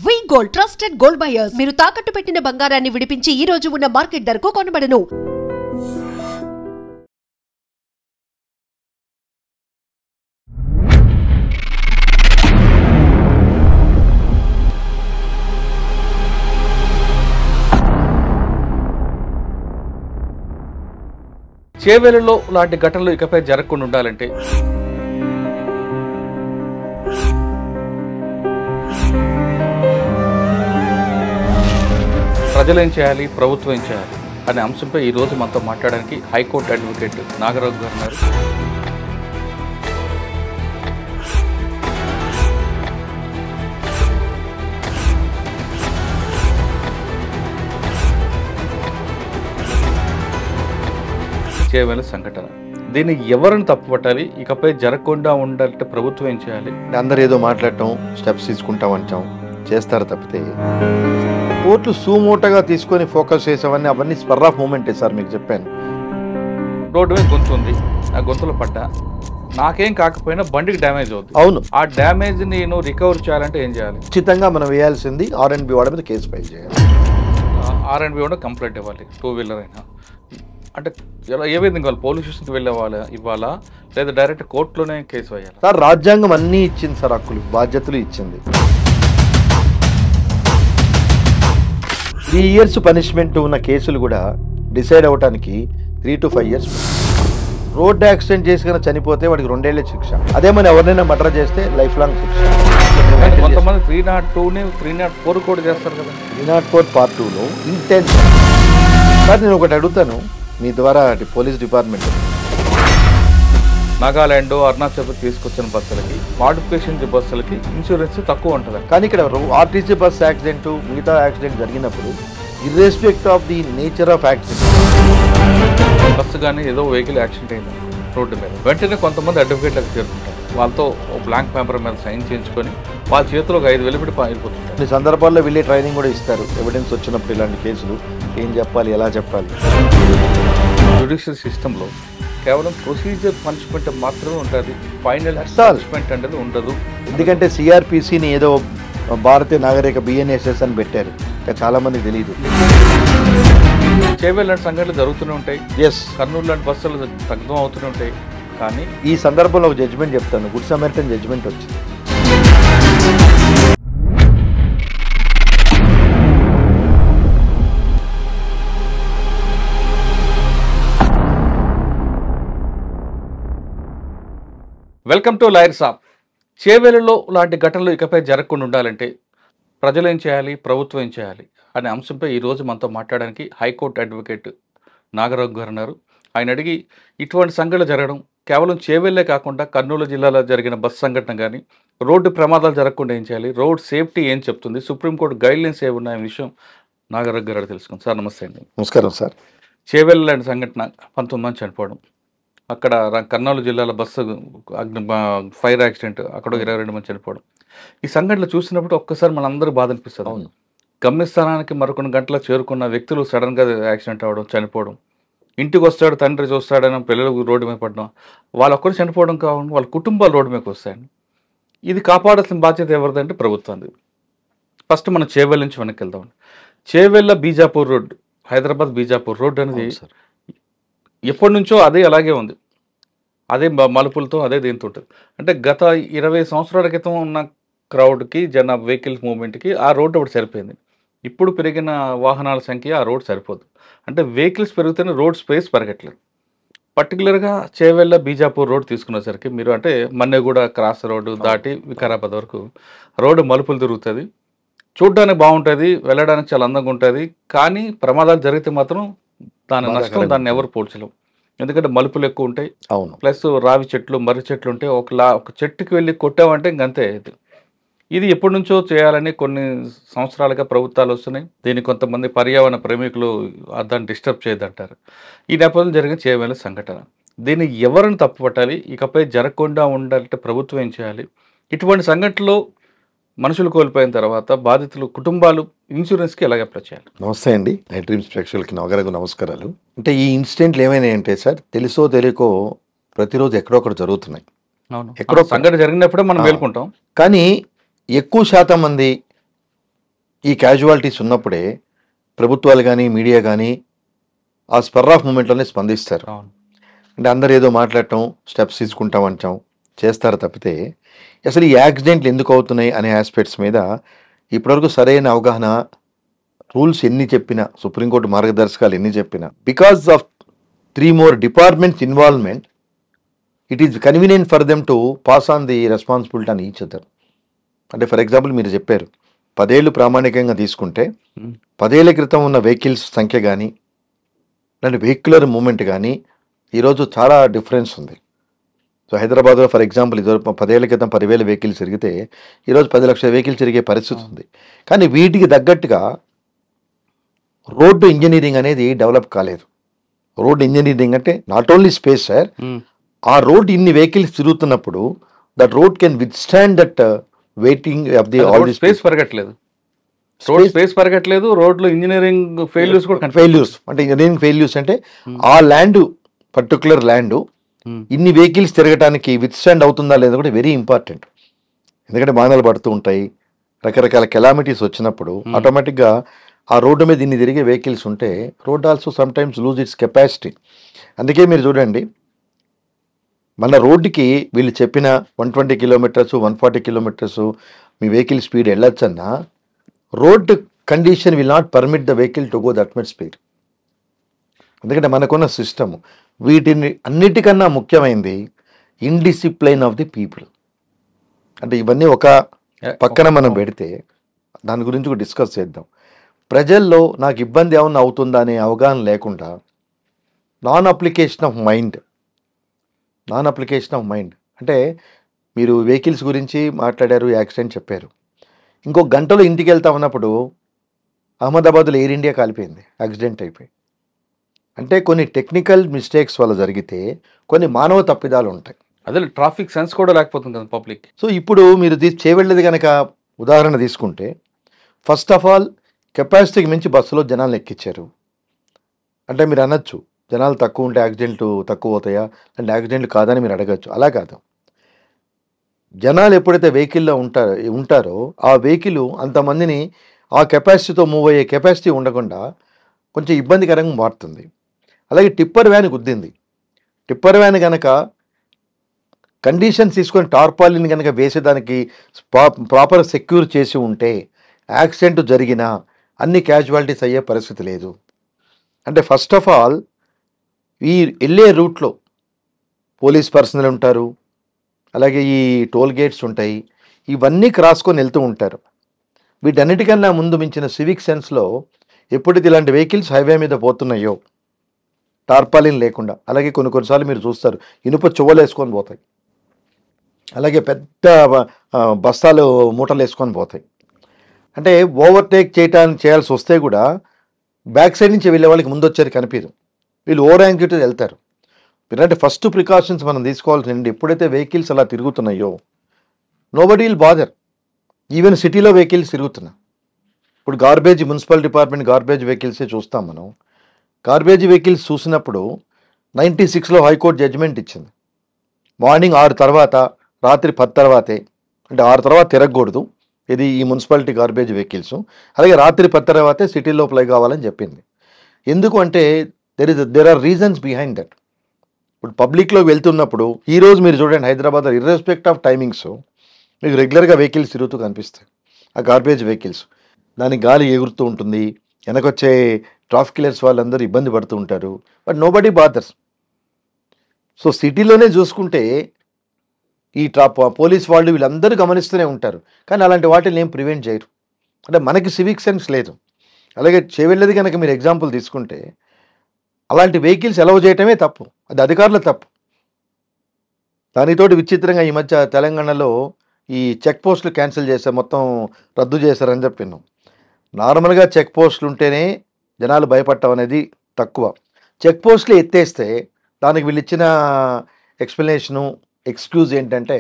వి gold trusted gold buyers మీరు తాకట్టు పెట్టిన బంగారాన్ని విడిపించి ఈ రోజు ఉన్న మార్కెట్ ధరకు కొనబడను. చేవేళ్లలో లాంటి ఘటనలు ఇకపై జరగకుండా ఉండాలంటే ప్రజలేం చేయాలి, ప్రభుత్వం ఏం చేయాలి అనే అంశంపై ఈరోజు మనతో మాట్లాడడానికి హైకోర్టు అడ్వకేట్ నాగరాజు గారు ఉన్నారు. చేవేళ్ల సంఘటన, దీన్ని ఎవరిని తప్పుపట్టాలి, ఇకపై జరగకుండా ఉండాలంటే ప్రభుత్వం ఏం చేయాలి? అందరు ఏదో మాట్లాడటం, స్టెప్స్ తీసుకుంటాం అంటాం, చేస్తారు తప్పితే కోర్టులు సూమోటగా తీసుకొని ఫోకస్ చేసేవన్నీ అవన్నీ స్పర్ ఆఫ్ మూమెంటే సార్. మీకు చెప్పాను, రోడ్డు మీద గొంతు ఉంది, ఆ గొంతులో పడ్డా నాకేం కాకపోయినా బండికి డ్యామేజ్ అవుతుంది. అవును, ఆ డ్యామేజ్ నేను రికవర్ చేయాలంటే ఏం చేయాలి? ఖచ్చితంగా మనం వేయాల్సింది R&B వాడి మీద కేసు ఫైల్ చేయాలి. R&B కూడా కంప్లైంట్ ఇవ్వాలి, 2 వీలర్ అయినా. అంటే ఏ విధంగా వాళ్ళు పోలీస్ స్టేషన్కి వెళ్ళే ఇవ్వాలా, లేదా డైరెక్ట్ కోర్టులోనే కేసు వేయాలి? సార్ రాజ్యాంగం అన్నీ ఇచ్చింది సార్, హక్కులు బాధ్యతలు ఇచ్చింది. 3 years పనిష్మెంట్ ఉన్న కేసులు కూడా డిసైడ్ అవ్వడానికి 3 to 5 years. రోడ్ యాక్సిడెంట్ చేసి కన్నా చనిపోతే వాడికి 2 ఏళ్ల శిక్ష. అదే మనం ఎవరినైనా మర్డర్ చేస్తే లైఫ్ లాంగ్ శిక్ష. కొంతమంది 302ని 304 కూడా చేస్తారు కదా. 304 Part 2లో ఇంటెన్షన్. సార్ నేను ఒకటి అడుగుతాను మీ ద్వారా, పోలీస్ డిపార్ట్మెంట్, నాగాలాండ్, అరుణాచల్ తీసుకొచ్చిన బస్సులకి, మాడిఫికేషన్ బస్సులకి ఇన్సూరెన్స్ తక్కువ ఉంటుంది. కానీ ఇక్కడ ఆర్టీసీ బస్ యాక్సిడెంట్, మిగతా యాక్సిడెంట్ జరిగినప్పుడు irrespective of the nature of accident, bus కానీ ఏదో వెహికల్ యాక్సిడెంట్ అయింది రోడ్డు మీద, వెంటనే కొంతమంది అడ్వకేట్లకు చేరుకుంటారు. వాళ్ళతో బ్లాంక్ పేపర్ మీద సైన్ చేయించుకొని వాళ్ళ చేతిలో 5,000 పెట్టి వెళ్ళిపోతుంటారు. కొన్ని సందర్భాల్లో వెళ్ళి ట్రైనింగ్ కూడా ఇస్తారు. ఎవిడెన్స్ వచ్చినప్పుడు ఇలాంటి కేసులు ఏం చెప్పాలి, ఎలా చెప్పాలి. జ్యుడిషియల్ సిస్టంలో కేవలం ప్రొసీజర్ పనిష్మెంట్ మాత్రమే ఉంటుంది, ఫైనల్ పనిష్మెంట్ అనేది ఉండదు. ఎందుకంటే CRPCని ఏదో భారతీయ నాగరిక BNSS అని పెట్టారు, చాలా మందికి తెలియదు. చేవేళ్ల లాంటి సంఘటనలు జరుగుతూనే ఉంటాయి. కర్నూలు లాంటి బస్సులు తగ్గుతూ అవుతూనే ఉంటాయి. కానీ ఈ సందర్భంలో ఒక జడ్జిమెంట్ చెప్తాను, గుడ్ సమరిటన్ జడ్జిమెంట్ వచ్చింది. వెల్కమ్ టు లాయర్ సాబ్. చేవేళ్లలో లాంటి ఘటనలు ఇకపై జరగకుండా ఉండాలంటే ప్రజలు ఏం చేయాలి, ప్రభుత్వం ఏం చేయాలి అనే అంశంపై ఈరోజు మనతో మాట్లాడడానికి హైకోర్టు అడ్వకేట్ నాగరాజు గారు ఉన్నారు. ఆయన అడిగి ఇటువంటి సంఘటనలు జరగడం కేవలం చేవేళ్లే కాకుండా కర్నూలు జిల్లాలో జరిగిన బస్సు సంఘటన కానీ, రోడ్డు ప్రమాదాలు జరగకుండా ఏం చేయాలి, రోడ్ సేఫ్టీ ఏం చెప్తుంది, సుప్రీంకోర్టు గైడ్లైన్స్ ఏమి ఉన్నాయనే విషయం నాగరాజు గారు తెలుసుకుంది. సార్ నమస్తే అండి. నమస్కారం సార్. చేవేళ్ల లాంటి సంఘటన 19 మంది చనిపోవడం, అక్కడ కర్నూలు జిల్లాలో బస్సు ఫైర్ యాక్సిడెంట్, అక్కడ 22 మంది చనిపోవడం, ఈ సంఘటనలు చూసినప్పుడు ఒక్కసారి మనందరూ బాధ అనిపిస్తుంది. అవును, గమ్యస్థానానికి మరికొన్ని గంటలకు చేరుకున్న వ్యక్తులు సడన్గా యాక్సిడెంట్ అవ్వడం, చనిపోవడం, ఇంటికి వస్తాడు తండ్రి చూస్తాడని పిల్లలు రోడ్డు మీద పడడం, వాళ్ళొక్కరు చనిపోవడం కావాలి, వాళ్ళ కుటుంబాలు రోడ్డు మీదకి వస్తాయండి. ఇది కాపాడాల్సిన బాధ్యత ఎవరిదంటే ప్రభుత్వాన్ని. ఫస్ట్ మనం చేవేళ్ల నుంచి వెనక్కి వెళ్దాం. చేవేళ్ల బీజాపూర్ రోడ్డు, హైదరాబాద్ బీజాపూర్ రోడ్డు అనేది ఎప్పటి నుంచో అదే అలాగే ఉంది, అదే మలుపులతో అదే దీంతో ఉంటుంది. అంటే గత 20 సంవత్సరాల క్రితం ఉన్న క్రౌడ్కి, వెహికల్ మూవ్మెంట్కి ఆ రోడ్డు ఒకటి సరిపోయింది. ఇప్పుడు పెరిగిన వాహనాల సంఖ్య ఆ రోడ్ సరిపోదు. అంటే వెహికల్స్ పెరుగుతూనే రోడ్ స్పేస్ పెరగట్లేదు. పర్టికులర్గా చేవేళ్ల బీజాపూర్ రోడ్ తీసుకునేసరికి మీరు అంటే మన్నెగూడ క్రాస్ రోడ్డు దాటి వికారాబాద్ వరకు రోడ్డు మలుపులు తిరుగుతుంది. చూడడానికి బాగుంటుంది, వెళ్ళడానికి చాలా అందంగా ఉంటుంది. కానీ ప్రమాదాలు జరిగితే మాత్రం దాని నష్టం దాన్ని ఎవరు పోల్చలేం. ఎందుకంటే మలుపులు ఎక్కువ ఉంటాయి. అవును, ప్లస్ రావి చెట్లు, మర్రి చెట్లు ఉంటాయి. ఒక చెట్టుకి వెళ్ళి కొట్టామంటే ఇంకంతే. ఇది ఎప్పటి నుంచో చేయాలని కొన్ని సంవత్సరాలుగా ప్రభుత్వాలు వస్తున్నాయి. దీన్ని కొంతమంది పర్యావరణ ప్రేమికులు దాన్ని డిస్టర్బ్ చేయదంటారు. ఈ నేపథ్యంలో జరిగిన చేవేళ్ల సంఘటన, దీన్ని ఎవరిని తప్పుపట్టాలి, ఇకపై జరగకుండా ఉండాలంటే ప్రభుత్వం ఏం చేయాలి? ఇటువంటి సంఘటనలో మనుషులు కోల్పోయిన తర్వాత బాధితులు కుటుంబాలు ఇన్సూరెన్స్కి ఎలాగ అప్లై చేయాలి? నమస్తే అండి. నైట్ డ్రీమ్స్ ప్రేక్షకులకి నవగరకు నమస్కారాలు. అంటే ఈ ఇన్సిడెంట్లు ఏమైనాయంటే సార్, తెలుసో తెలియకో ప్రతిరోజు ఎక్కడొక్కడ జరుగుతున్నాయి. ఎక్కడో సంఘటన జరిగినప్పుడే మనం మేల్కొంటాం. కానీ ఎక్కువ శాతం మంది ఈ క్యాజువాలిటీస్ ఉన్నప్పుడే ప్రభుత్వాలు కానీ మీడియా కానీ ఆ స్పర్ ఆఫ్ మూమెంట్లోనే స్పందిస్తారు. అవును. అంటే అందరు ఏదో మాట్లాడటం, స్టెప్స్ తీసుకుంటాం అంటాం, చేస్తారు తప్పితే అసలు ఈ యాక్సిడెంట్లు ఎందుకు అవుతున్నాయి అనే ఆస్పెక్ట్స్ మీద ఇప్పటివరకు సరైన అవగాహన, రూల్స్ ఎన్ని చెప్పినా, సుప్రీంకోర్టు మార్గదర్శకాలు ఎన్ని చెప్పినా, because of 3 more departments involvement, it is convenient for them to pass on the responsibility on each other. అంటే ఫర్ ఎగ్జాంపుల్ మీరు చెప్పారు 10 ఏళ్ళు ప్రామాణికంగా తీసుకుంటే 10 ఏళ్ల క్రితం ఉన్న వెహికల్స్ సంఖ్య కానీ అంటే వెహిక్యులర్ మూమెంట్ కానీ ఈరోజు చాలా డిఫరెన్స్ ఉంది. సో హైదరాబాద్లో ఫర్ ఎగ్జాంపుల్ ఇది 10 ఏళ్ల క్రితం 10,000 వెహికల్స్ తిరిగితే ఈరోజు 10 లక్షల వెహికల్స్ తిరిగే పరిస్థితి ఉంది. కానీ వీటికి తగ్గట్టుగా రోడ్డు ఇంజనీరింగ్ అనేది డెవలప్ కాలేదు. రోడ్ ఇంజనీరింగ్ అంటే నాట్ ఓన్లీ స్పేస్ సార్, ఆ రోడ్ ఇన్ని వెహికల్స్ తిరుగుతున్నప్పుడు that road can withstand that weighting of the all the space పెరగట్లేదు, రోడ్ స్పేస్ పెరగట్లేదు, రోడ్లో ఇంజనీరింగ్ ఫెయిల్యూర్స్ కూడా ఫెయిల్యూర్స్ అంటే ఇంజనీరింగ్ ఫెయిల్యూర్స్ అంటే ఆ ల్యాండ్ పర్టికులర్ ల్యాండ్ ఇన్ని వెహికల్స్ తిరగడానికి విత్ స్టాండ్ అవుతుందా లేదా కూడా వెరీ ఇంపార్టెంట్. ఎందుకంటే వాహనాలు పడుతూ ఉంటాయి, రకరకాల కెలామిటీస్ వచ్చినప్పుడు ఆటోమేటిక్గా ఆ రోడ్డు మీద ఇన్ని తిరిగే వెహికల్స్ ఉంటే road also sometimes lose its capacity. అందుకే మీరు చూడండి మన రోడ్డుకి వీళ్ళు చెప్పిన 120 కిలోమీటర్స్ 140 కిలోమీటర్స్ మీ వెహికల్ స్పీడ్ వెళ్ళొచ్చన్నా road condition will not permit the vehicle to go that much speed. ఎందుకంటే మనకున్న సిస్టమ్ వీటిని అన్నిటికన్నా ముఖ్యమైనది ఇండిసిప్లైన్ ఆఫ్ ది పీపుల్. అంటే ఇవన్నీ ఒక పక్కన మనం పెడితే దాని గురించి కూడా డిస్కస్ చేద్దాం. ప్రజల్లో నాకు ఇబ్బంది ఏమన్నా అవుతుందా అనే అవగాహన లేకుండా నాన్ అప్లికేషన్ ఆఫ్ మైండ్ అంటే మీరు వెహికల్స్ గురించి మాట్లాడారు, యాక్సిడెంట్ చెప్పారు, ఇంకో గంటలో ఇంటికి వెళ్తా ఉన్నప్పుడు అహ్మదాబాద్లో ఎయిర్ ఇండియా కాలిపోయింది, యాక్సిడెంట్ అయిపోయి. అంటే కొన్ని టెక్నికల్ మిస్టేక్స్ వల్ల జరిగితే కొన్ని మానవ తప్పిదాలు ఉంటాయి. అదే ట్రాఫిక్ సెన్స్ కూడా లేకపోతుంది కదా పబ్లిక్. సో ఇప్పుడు మీరు చేయవెళ్ళేది కనుక ఉదాహరణ తీసుకుంటే ఫస్ట్ ఆఫ్ ఆల్ కెపాసిటీకి మించి బస్సులో జనాలు ఎక్కించారు. అంటే మీరు అనొచ్చు జనాలు తక్కువ ఉంటే యాక్సిడెంట్లు తక్కువ అవుతాయా అంటే యాక్సిడెంట్లు కాదని మీరు అడగచ్చు. అలా కాదు, జనాలు ఎప్పుడైతే వెహికల్లో ఉంటారో ఆ వెహికల్ అంతమందిని ఆ కెపాసిటీతో మూవ్ అయ్యే కెపాసిటీ ఉండకుండా కొంచెం ఇబ్బందికరంగా మారుతుంది. అలాగే టిప్పర్ వ్యాన్ గుద్దింది, టిప్పర్ వ్యాన్ కనుక కండిషన్స్ తీసుకొని టార్పాలిన్ కనుక వేసేదానికి ప్రాపర్ సెక్యూర్ చేసి ఉంటే యాక్సిడెంట్ జరిగినా అన్ని క్యాజువాలిటీస్ అయ్యే పరిస్థితి లేదు. అంటే ఫస్ట్ ఆఫ్ ఆల్ ఈ వెళ్ళే రూట్లో పోలీస్ పర్సనల్ ఉంటారు, అలాగే ఈ టోల్ గేట్స్ ఉంటాయి, ఇవన్నీ క్రాస్కొని వెళ్తూ ఉంటారు. వీటన్నిటికన్నా ముందు మించిన సివిక్ సెన్స్లో ఎప్పుడైతే ఇలాంటి వెహికల్స్ హైవే మీద పోతున్నాయో టార్పాలిన్ లేకుండా, అలాగే కొన్నిసార్లు మీరు చూస్తారు ఇనుప చువ్వలు వేసుకొని పోతాయి, అలాగే పెద్ద బస్తాలు మూటలు వేసుకొని పోతాయి. అంటే ఓవర్టేక్ చేయాల్సి వస్తే కూడా బ్యాక్ సైడ్ నుంచి వెళ్ళే వాళ్ళకి ముందు వచ్చేది కనిపించదు, వీళ్ళు ఓవర్ యాంగిల్ వెళ్తారు. ఇలాంటి ఫస్ట్ ప్రికాషన్స్ మనం తీసుకోవాల్సింది. ఎప్పుడైతే వెహికల్స్ అలా తిరుగుతున్నాయో నోబడీ విల్ బాదర్. ఈవెన్ సిటీలో వెహికల్స్ తిరుగుతున్నా, ఇప్పుడు గార్బేజ్ మున్సిపల్ డిపార్ట్మెంట్ గార్బేజ్ వెహికల్సే చూస్తాం మనం. గార్బేజ్ వెహికల్స్ చూసినప్పుడు 96లో హైకోర్టు జడ్జిమెంట్ ఇచ్చింది, మార్నింగ్ 6 తర్వాత రాత్రి 10 తర్వాతే, అంటే 6 తర్వాత తిరగకూడదు ఇది ఈ మున్సిపాలిటీ గార్బేజ్ వెహికల్స్, అలాగే రాత్రి 10 తర్వాతే సిటీ లోపల కావాలని చెప్పింది. ఎందుకు అంటే there are reasons behind that. ఇప్పుడు పబ్లిక్లోకి వెళ్తున్నప్పుడు ఈరోజు మీరు చూడండి హైదరాబాద్ ఇర్రెస్పెక్ట్ ఆఫ్ టైమింగ్స్ మీకు రెగ్యులర్గా వెహికల్స్ తిరుగుతూ కనిపిస్తాయి. ఆ గార్బేజ్ వెహికల్స్ దానికి గాలి ఎగురుతూ ఉంటుంది, వెనకొచ్చే ట్రాఫిక్ క్లియర్స్ వాళ్ళందరూ ఇబ్బంది పడుతూ ఉంటారు, బట్ నోబడీ బాదర్స్. సో సిటీలోనే చూసుకుంటే ఈ పోలీస్ వాళ్ళు వీళ్ళందరూ గమనిస్తూనే ఉంటారు, కానీ అలాంటి వాటిని ఏం ప్రివెంట్ చేయరు. అంటే మనకి సివిక్ సెన్స్ లేదు. అలాగే చేయలేదు కనుక మీరు ఎగ్జాంపుల్ తీసుకుంటే అలాంటి వెహికల్స్ అలౌ చేయటమే తప్పు, అది అధికారుల తప్పు. దానితోటి విచిత్రంగా ఈ మధ్య తెలంగాణలో ఈ చెక్ పోస్టులు క్యాన్సిల్ చేశారు, మొత్తం రద్దు చేశారని చెప్పినాం. నార్మల్గా చెక్ పోస్టులు ఉంటేనే జనాలు భయపడటం అనేది తక్కువ. చెక్ పోస్టులు ఎత్తేస్తే దానికి వీళ్ళు ఇచ్చిన ఎక్స్క్యూజ్ ఏంటంటే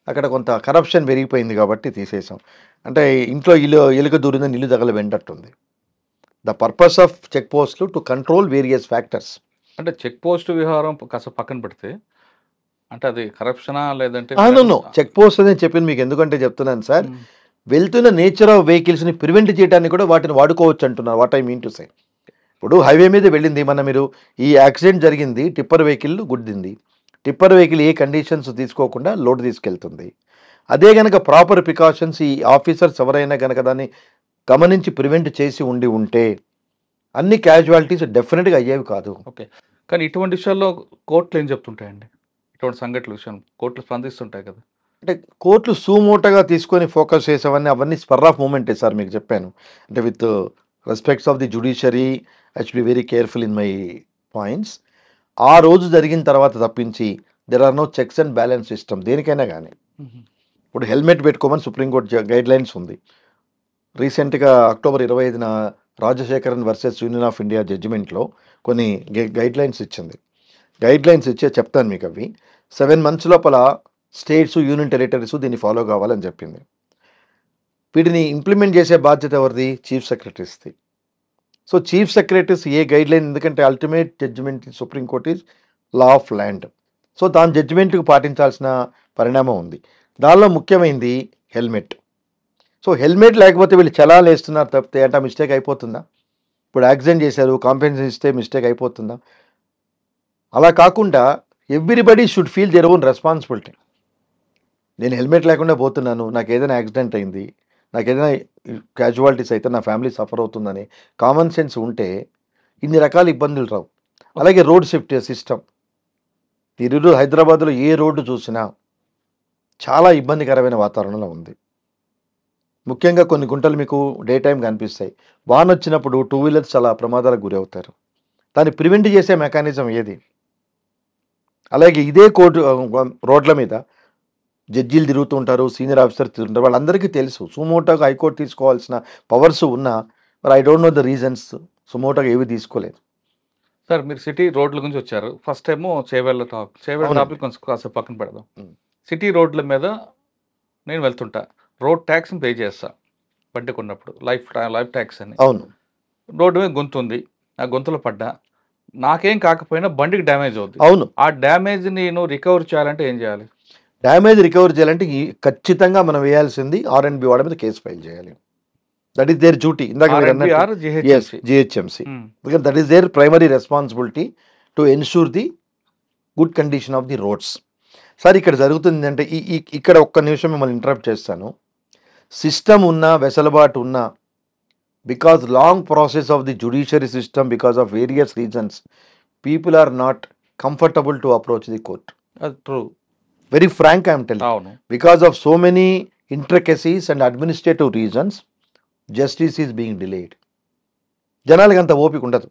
అక్కడ కొంత కరప్షన్ పెరిగిపోయింది కాబట్టి తీసేసాం. అంటే ఇంట్లో ఎలుక దూరిందని ఇల్లు తగల వెంటట్టుంది. ద పర్పస్ ఆఫ్ చెక్ పోస్టులు టు కంట్రోల్ వేరియస్ ఫ్యాక్టర్స్. అంటే చెక్ పోస్ట్ వ్యవహారం కాస్త పక్కన పెడితే అంటే అది కరప్షనా లేదంటే చెక్ పోస్ట్ అని చెప్పింది మీకు ఎందుకంటే చెప్తున్నాను సార్, వెళ్తున్న నేచర్ ఆఫ్ వెహికల్స్ని ప్రివెంట్ చేయడానికి కూడా వాటిని వాడుకోవచ్చు అంటున్నారు. What I mean to say, ఇప్పుడు హైవే మీద వెళ్ళింది మీరు ఈ యాక్సిడెంట్ జరిగింది, టిప్పర్ వెహికల్ గుద్దింది. టిప్పర్ వెహికల్ ఏ కండిషన్స్ తీసుకోకుండా లోడ్ తీసుకెళ్తుంది. అదే కనుక ప్రాపర్ ప్రికాషన్స్ ఈ ఆఫీసర్స్ ఎవరైనా కనుక దాన్ని గమనించి ప్రివెంట్ చేసి ఉంటే అన్ని క్యాజువాలిటీస్ డెఫినెట్గా అయ్యేవి కాదు. ఓకే, కానీ ఇటువంటి విషయాల్లో కోర్టులు ఏం చెప్తుంటాయండి? ఇటువంటి సంఘటనల విషయం కోర్టులు స్పందిస్తుంటాయి కదా. అంటే కోర్టులు సూమోటగా తీసుకొని ఫోకస్ అవన్నీ స్పర్ ఆఫ్ మూమెంటే సార్, మీకు చెప్పాను. అంటే with respects of the judiciary I should be very careful in my points. ఆ రోజు జరిగిన తర్వాత తప్పించి there are no checks and balance system దేనికైనా కానీ. ఇప్పుడు హెల్మెట్ పెట్టుకోమని సుప్రీంకోర్టు గైడ్ లైన్స్ ఉంది. రీసెంట్గా అక్టోబర్ 25న Rajasekharan versus union of India జడ్జిమెంట్లో కొన్ని గైడ్ లైన్స్ ఇచ్చింది. గైడ్ లైన్స్ చెప్తాను మీకు. అవి 7 months లోపల స్టేట్స్, యూనియన్ టెరిటరీస్ దీన్ని ఫాలో కావాలని చెప్పింది. వీటిని ఇంప్లిమెంట్ చేసే బాధ్యత ఎవరిది? చీఫ్ సెక్రటరీస్ది. So chief secretaries a guideline, ఎందుకంటే ultimate judgment supreme court is law of land. So దాని జడ్జిమెంట్కి పాటించాల్సిన పరిణామం ఉంది. దానిలో ముఖ్యమైనది హెల్మెట్. సో హెల్మెట్ లేకపోతే వీళ్ళు చలాలు వేస్తున్నారు తప్పితే అంటే మిస్టేక్ అయిపోతుందా? ఇప్పుడు యాక్సిడెంట్ చేశారు, కాంపెన్సేషన్ ఇస్తే మిస్టేక్ అయిపోతుందా? అలా కాకుండా everybody should feel their own responsibility. నేను హెల్మెట్ లేకుండా పోతున్నాను, నాకు ఏదైనా యాక్సిడెంట్ అయింది, నాకు ఏదైనా క్యాజువాలిటీస్ అయితే నా ఫ్యామిలీ సఫర్ అవుతుందని కామన్ సెన్స్ ఉంటే ఇన్ని రకాల ఇబ్బందులు రావు. అలాగే రోడ్ సేఫ్టీ సిస్టమ్. ఈరోజు హైదరాబాద్లో ఏ రోడ్డు చూసినా చాలా ఇబ్బందికరమైన వాతావరణంలో ఉంది. ముఖ్యంగా కొన్ని గుంటలు మీకు డే టైం కనిపిస్తాయి. వాన వచ్చినప్పుడు 2 wheelers చాలా ప్రమాదాలకు గురి అవుతారు. దాన్ని ప్రివెంట్ చేసే మెకానిజం ఏది? అలాగే ఇదే కోర్టు రోడ్ల మీద జడ్జీలు తిరుగుతూ ఉంటారు, సీనియర్ ఆఫీసర్స్ తిరుగుతుంటారు. వాళ్ళందరికీ తెలుసు సుమోటోగా హైకోర్టు తీసుకోవాల్సిన పవర్స్ ఉన్నా మరి I don't know the reasons సుమోటోగా ఏవి తీసుకోలేదు. సార్ మీరు సిటీ రోడ్ల గురించి వచ్చారు. ఫస్ట్ ఏమో చేవేళ్ళ టాపిక్ కొంచెం కాసేపు పక్కన పెడదాం. సిటీ రోడ్ల మీద నేను వెళ్తుంటా, రోడ్ ట్యాక్స్ని పే చేస్తా బండి కొన్నప్పుడు, లైఫ్ ట్యాక్స్ అని. అవును. రోడ్డు మీద గొంతు ఉంది, ఆ గొంతులో పడ్డా నాకేం కాకపోయినా బండికి డ్యామేజ్ అవుతుంది. అవును. ఆ డ్యామేజ్ నేను రికవర్ చేయాలంటే ఏం చేయాలి? డ్యామేజ్ రికవర్ చేయాలంటే ఖచ్చితంగా మనం వేయాల్సింది R&B వాడి మీద కేసు ఫైల్ చేయాలి. That is their duty. ఇందాక GHMC, because that is their primary responsibility to ensure the good condition of the roads. Sir ఇక్కడ జరుగుతుంది అంటే ఇక్కడ ఒక్క నిమిషం మిమ్మల్ని ఇంటరప్ట్ చేస్తాను. సిస్టమ్ ఉన్నా, వెసలుబాటు ఉన్నా, because long process of the judiciary system, because of various reasons, people are not comfortable to approach the court. True. Very frank I am telling. అవును. Because of so many intricacies and administrative reasons, justice is being delayed. జనాలకి అంత ఓపిక ఉండదు.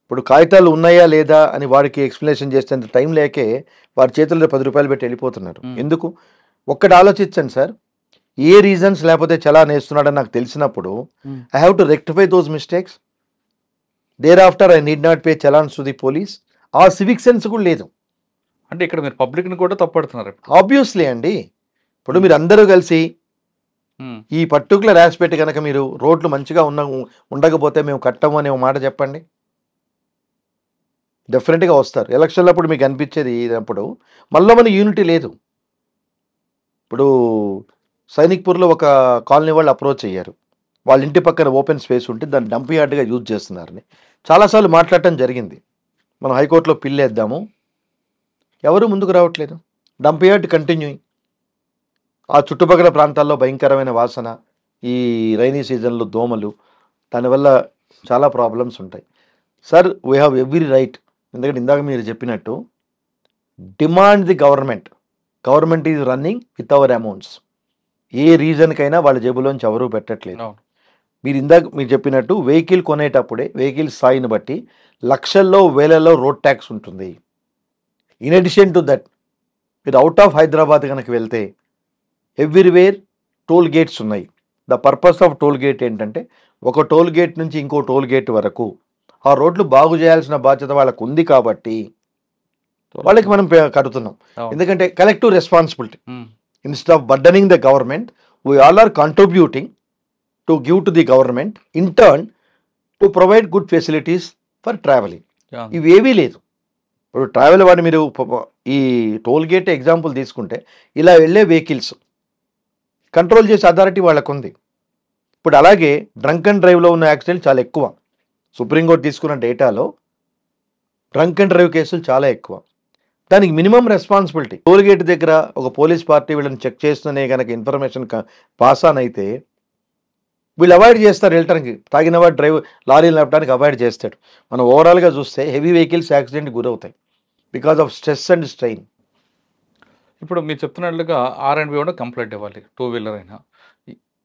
ఇప్పుడు కాగితాలు ఉన్నాయా లేదా అని వాడికి ఎక్స్ప్లెనేషన్ చేసేంత టైం లేకే వారి చేతుల్లో 10 రూపాయలు పెట్టి వెళ్ళిపోతున్నారు. ఎందుకు? ఒక్కటి ఆలోచించండి సార్, ఏ రీజన్స్ లేకపోతే చలాన్ వేస్తున్నాడని నాకు తెలిసినప్పుడు I have to rectify those mistakes. Thereafter I need not pay challans to the police. ఆ సివిక్ సెన్స్ కూడా లేదు. అంటే ఇక్కడ మీరు పబ్లిక్ని కూడా తప్పడుతున్నారు. ఆబ్వియస్లీ అండి. ఇప్పుడు మీరు అందరూ కలిసి ఈ పర్టికులర్ ఆస్పెక్ట్ కనుక మీరు రోడ్లు మంచిగా ఉండకపోతే మేము కట్టము అనే మాట చెప్పండి, డెఫినెట్గా వస్తారు. ఎలక్షన్లప్పుడు మీకు అనిపించేది ఇదప్పుడు మళ్ళీ మన యూనిటీ లేదు. ఇప్పుడు సైనిక్పూర్లో ఒక కాలనీ వాళ్ళు అప్రోచ్ అయ్యారు, వాళ్ళ ఇంటి పక్కన ఓపెన్ స్పేస్ ఉంటే దాన్ని డంప్ యార్డ్గా యూజ్ చేస్తున్నారని చాలాసార్లు మాట్లాడటం జరిగింది. మనం హైకోర్టులో పిల్లేద్దాము, ఎవరు ముందుకు రావట్లేదు. Dump yard continuing. ఆ చుట్టుపక్కల ప్రాంతాల్లో భయంకరమైన వాసన, ఈ రైనీ సీజన్లో దోమలు, దానివల్ల చాలా ప్రాబ్లమ్స్ ఉంటాయి. Sir we have every right, ఎందుకంటే ఇందాక మీరు చెప్పినట్టు demand the government is running with our amounts. ఏ రీజన్కైనా వాళ్ళ జేబులోంచి ఎవరూ పెట్టట్లేదు. మీరు చెప్పినట్టు వెహికల్ కొనేటప్పుడే వెహికల్ స్థాయిని బట్టి లక్షల్లో వేలలో రోడ్ ట్యాక్స్ ఉంటుంది. ఇన్ అడిషన్ టు దట్ మీరు అవుట్ ఆఫ్ హైదరాబాద్ కనుక వెళ్తే ఎవ్రీవేర్ టోల్ గేట్స్ ఉన్నాయి. The purpose of toll gate ఏంటంటే ఒక టోల్ గేట్ నుంచి ఇంకో టోల్ గేట్ వరకు ఆ రోడ్లు బాగు చేయాల్సిన బాధ్యత వాళ్ళకు ఉంది కాబట్టి వాళ్ళకి మనం కడుతున్నాం. ఎందుకంటే collective responsibility. Instead of burdening the government, we all are contributing to give to the government in turn to provide good facilities for travelling. ఇవేవీ లేదు. ఇప్పుడు ట్రావెల్ వాడిని మీరు ఈ టోల్ గేట్ ఎగ్జాంపుల్ తీసుకుంటే ఇలా వెళ్ళే వెహికల్స్ కంట్రోల్ చేసే అథారిటీ వాళ్ళకు ఉంది. ఇప్పుడు అలాగే డ్రంక్ అండ్ డ్రైవ్లో ఉన్న యాక్సిడెంట్ చాలా ఎక్కువ. సుప్రీంకోర్టు తీసుకున్న డేటాలో డ్రంక్ అండ్ డ్రైవ్ కేసులు చాలా ఎక్కువ. దానికి మినిమం రెస్పాన్సిబిలిటీ టోల్గేట్ దగ్గర ఒక పోలీస్ పార్టీ వీళ్ళని చెక్ చేస్తూనే కనుక ఇన్ఫర్మేషన్ పాస్ ఆన్ అయితే వీళ్ళు అవాయిడ్ చేస్తారు వెళ్ళటానికి. తాగినవాడు లారీలు నడపడానికి అవాయిడ్ చేస్తాడు. మనం ఓవరాల్గా చూస్తే హెవీ వెహికల్స్ యాక్సిడెంట్కి గురవుతాయి because of stress and strain. ఇప్పుడు మీరు చెప్తున్నట్లుగా R&B కూడా కంప్లైంట్ ఇవ్వాలి, 2 వీలర్ అయినా.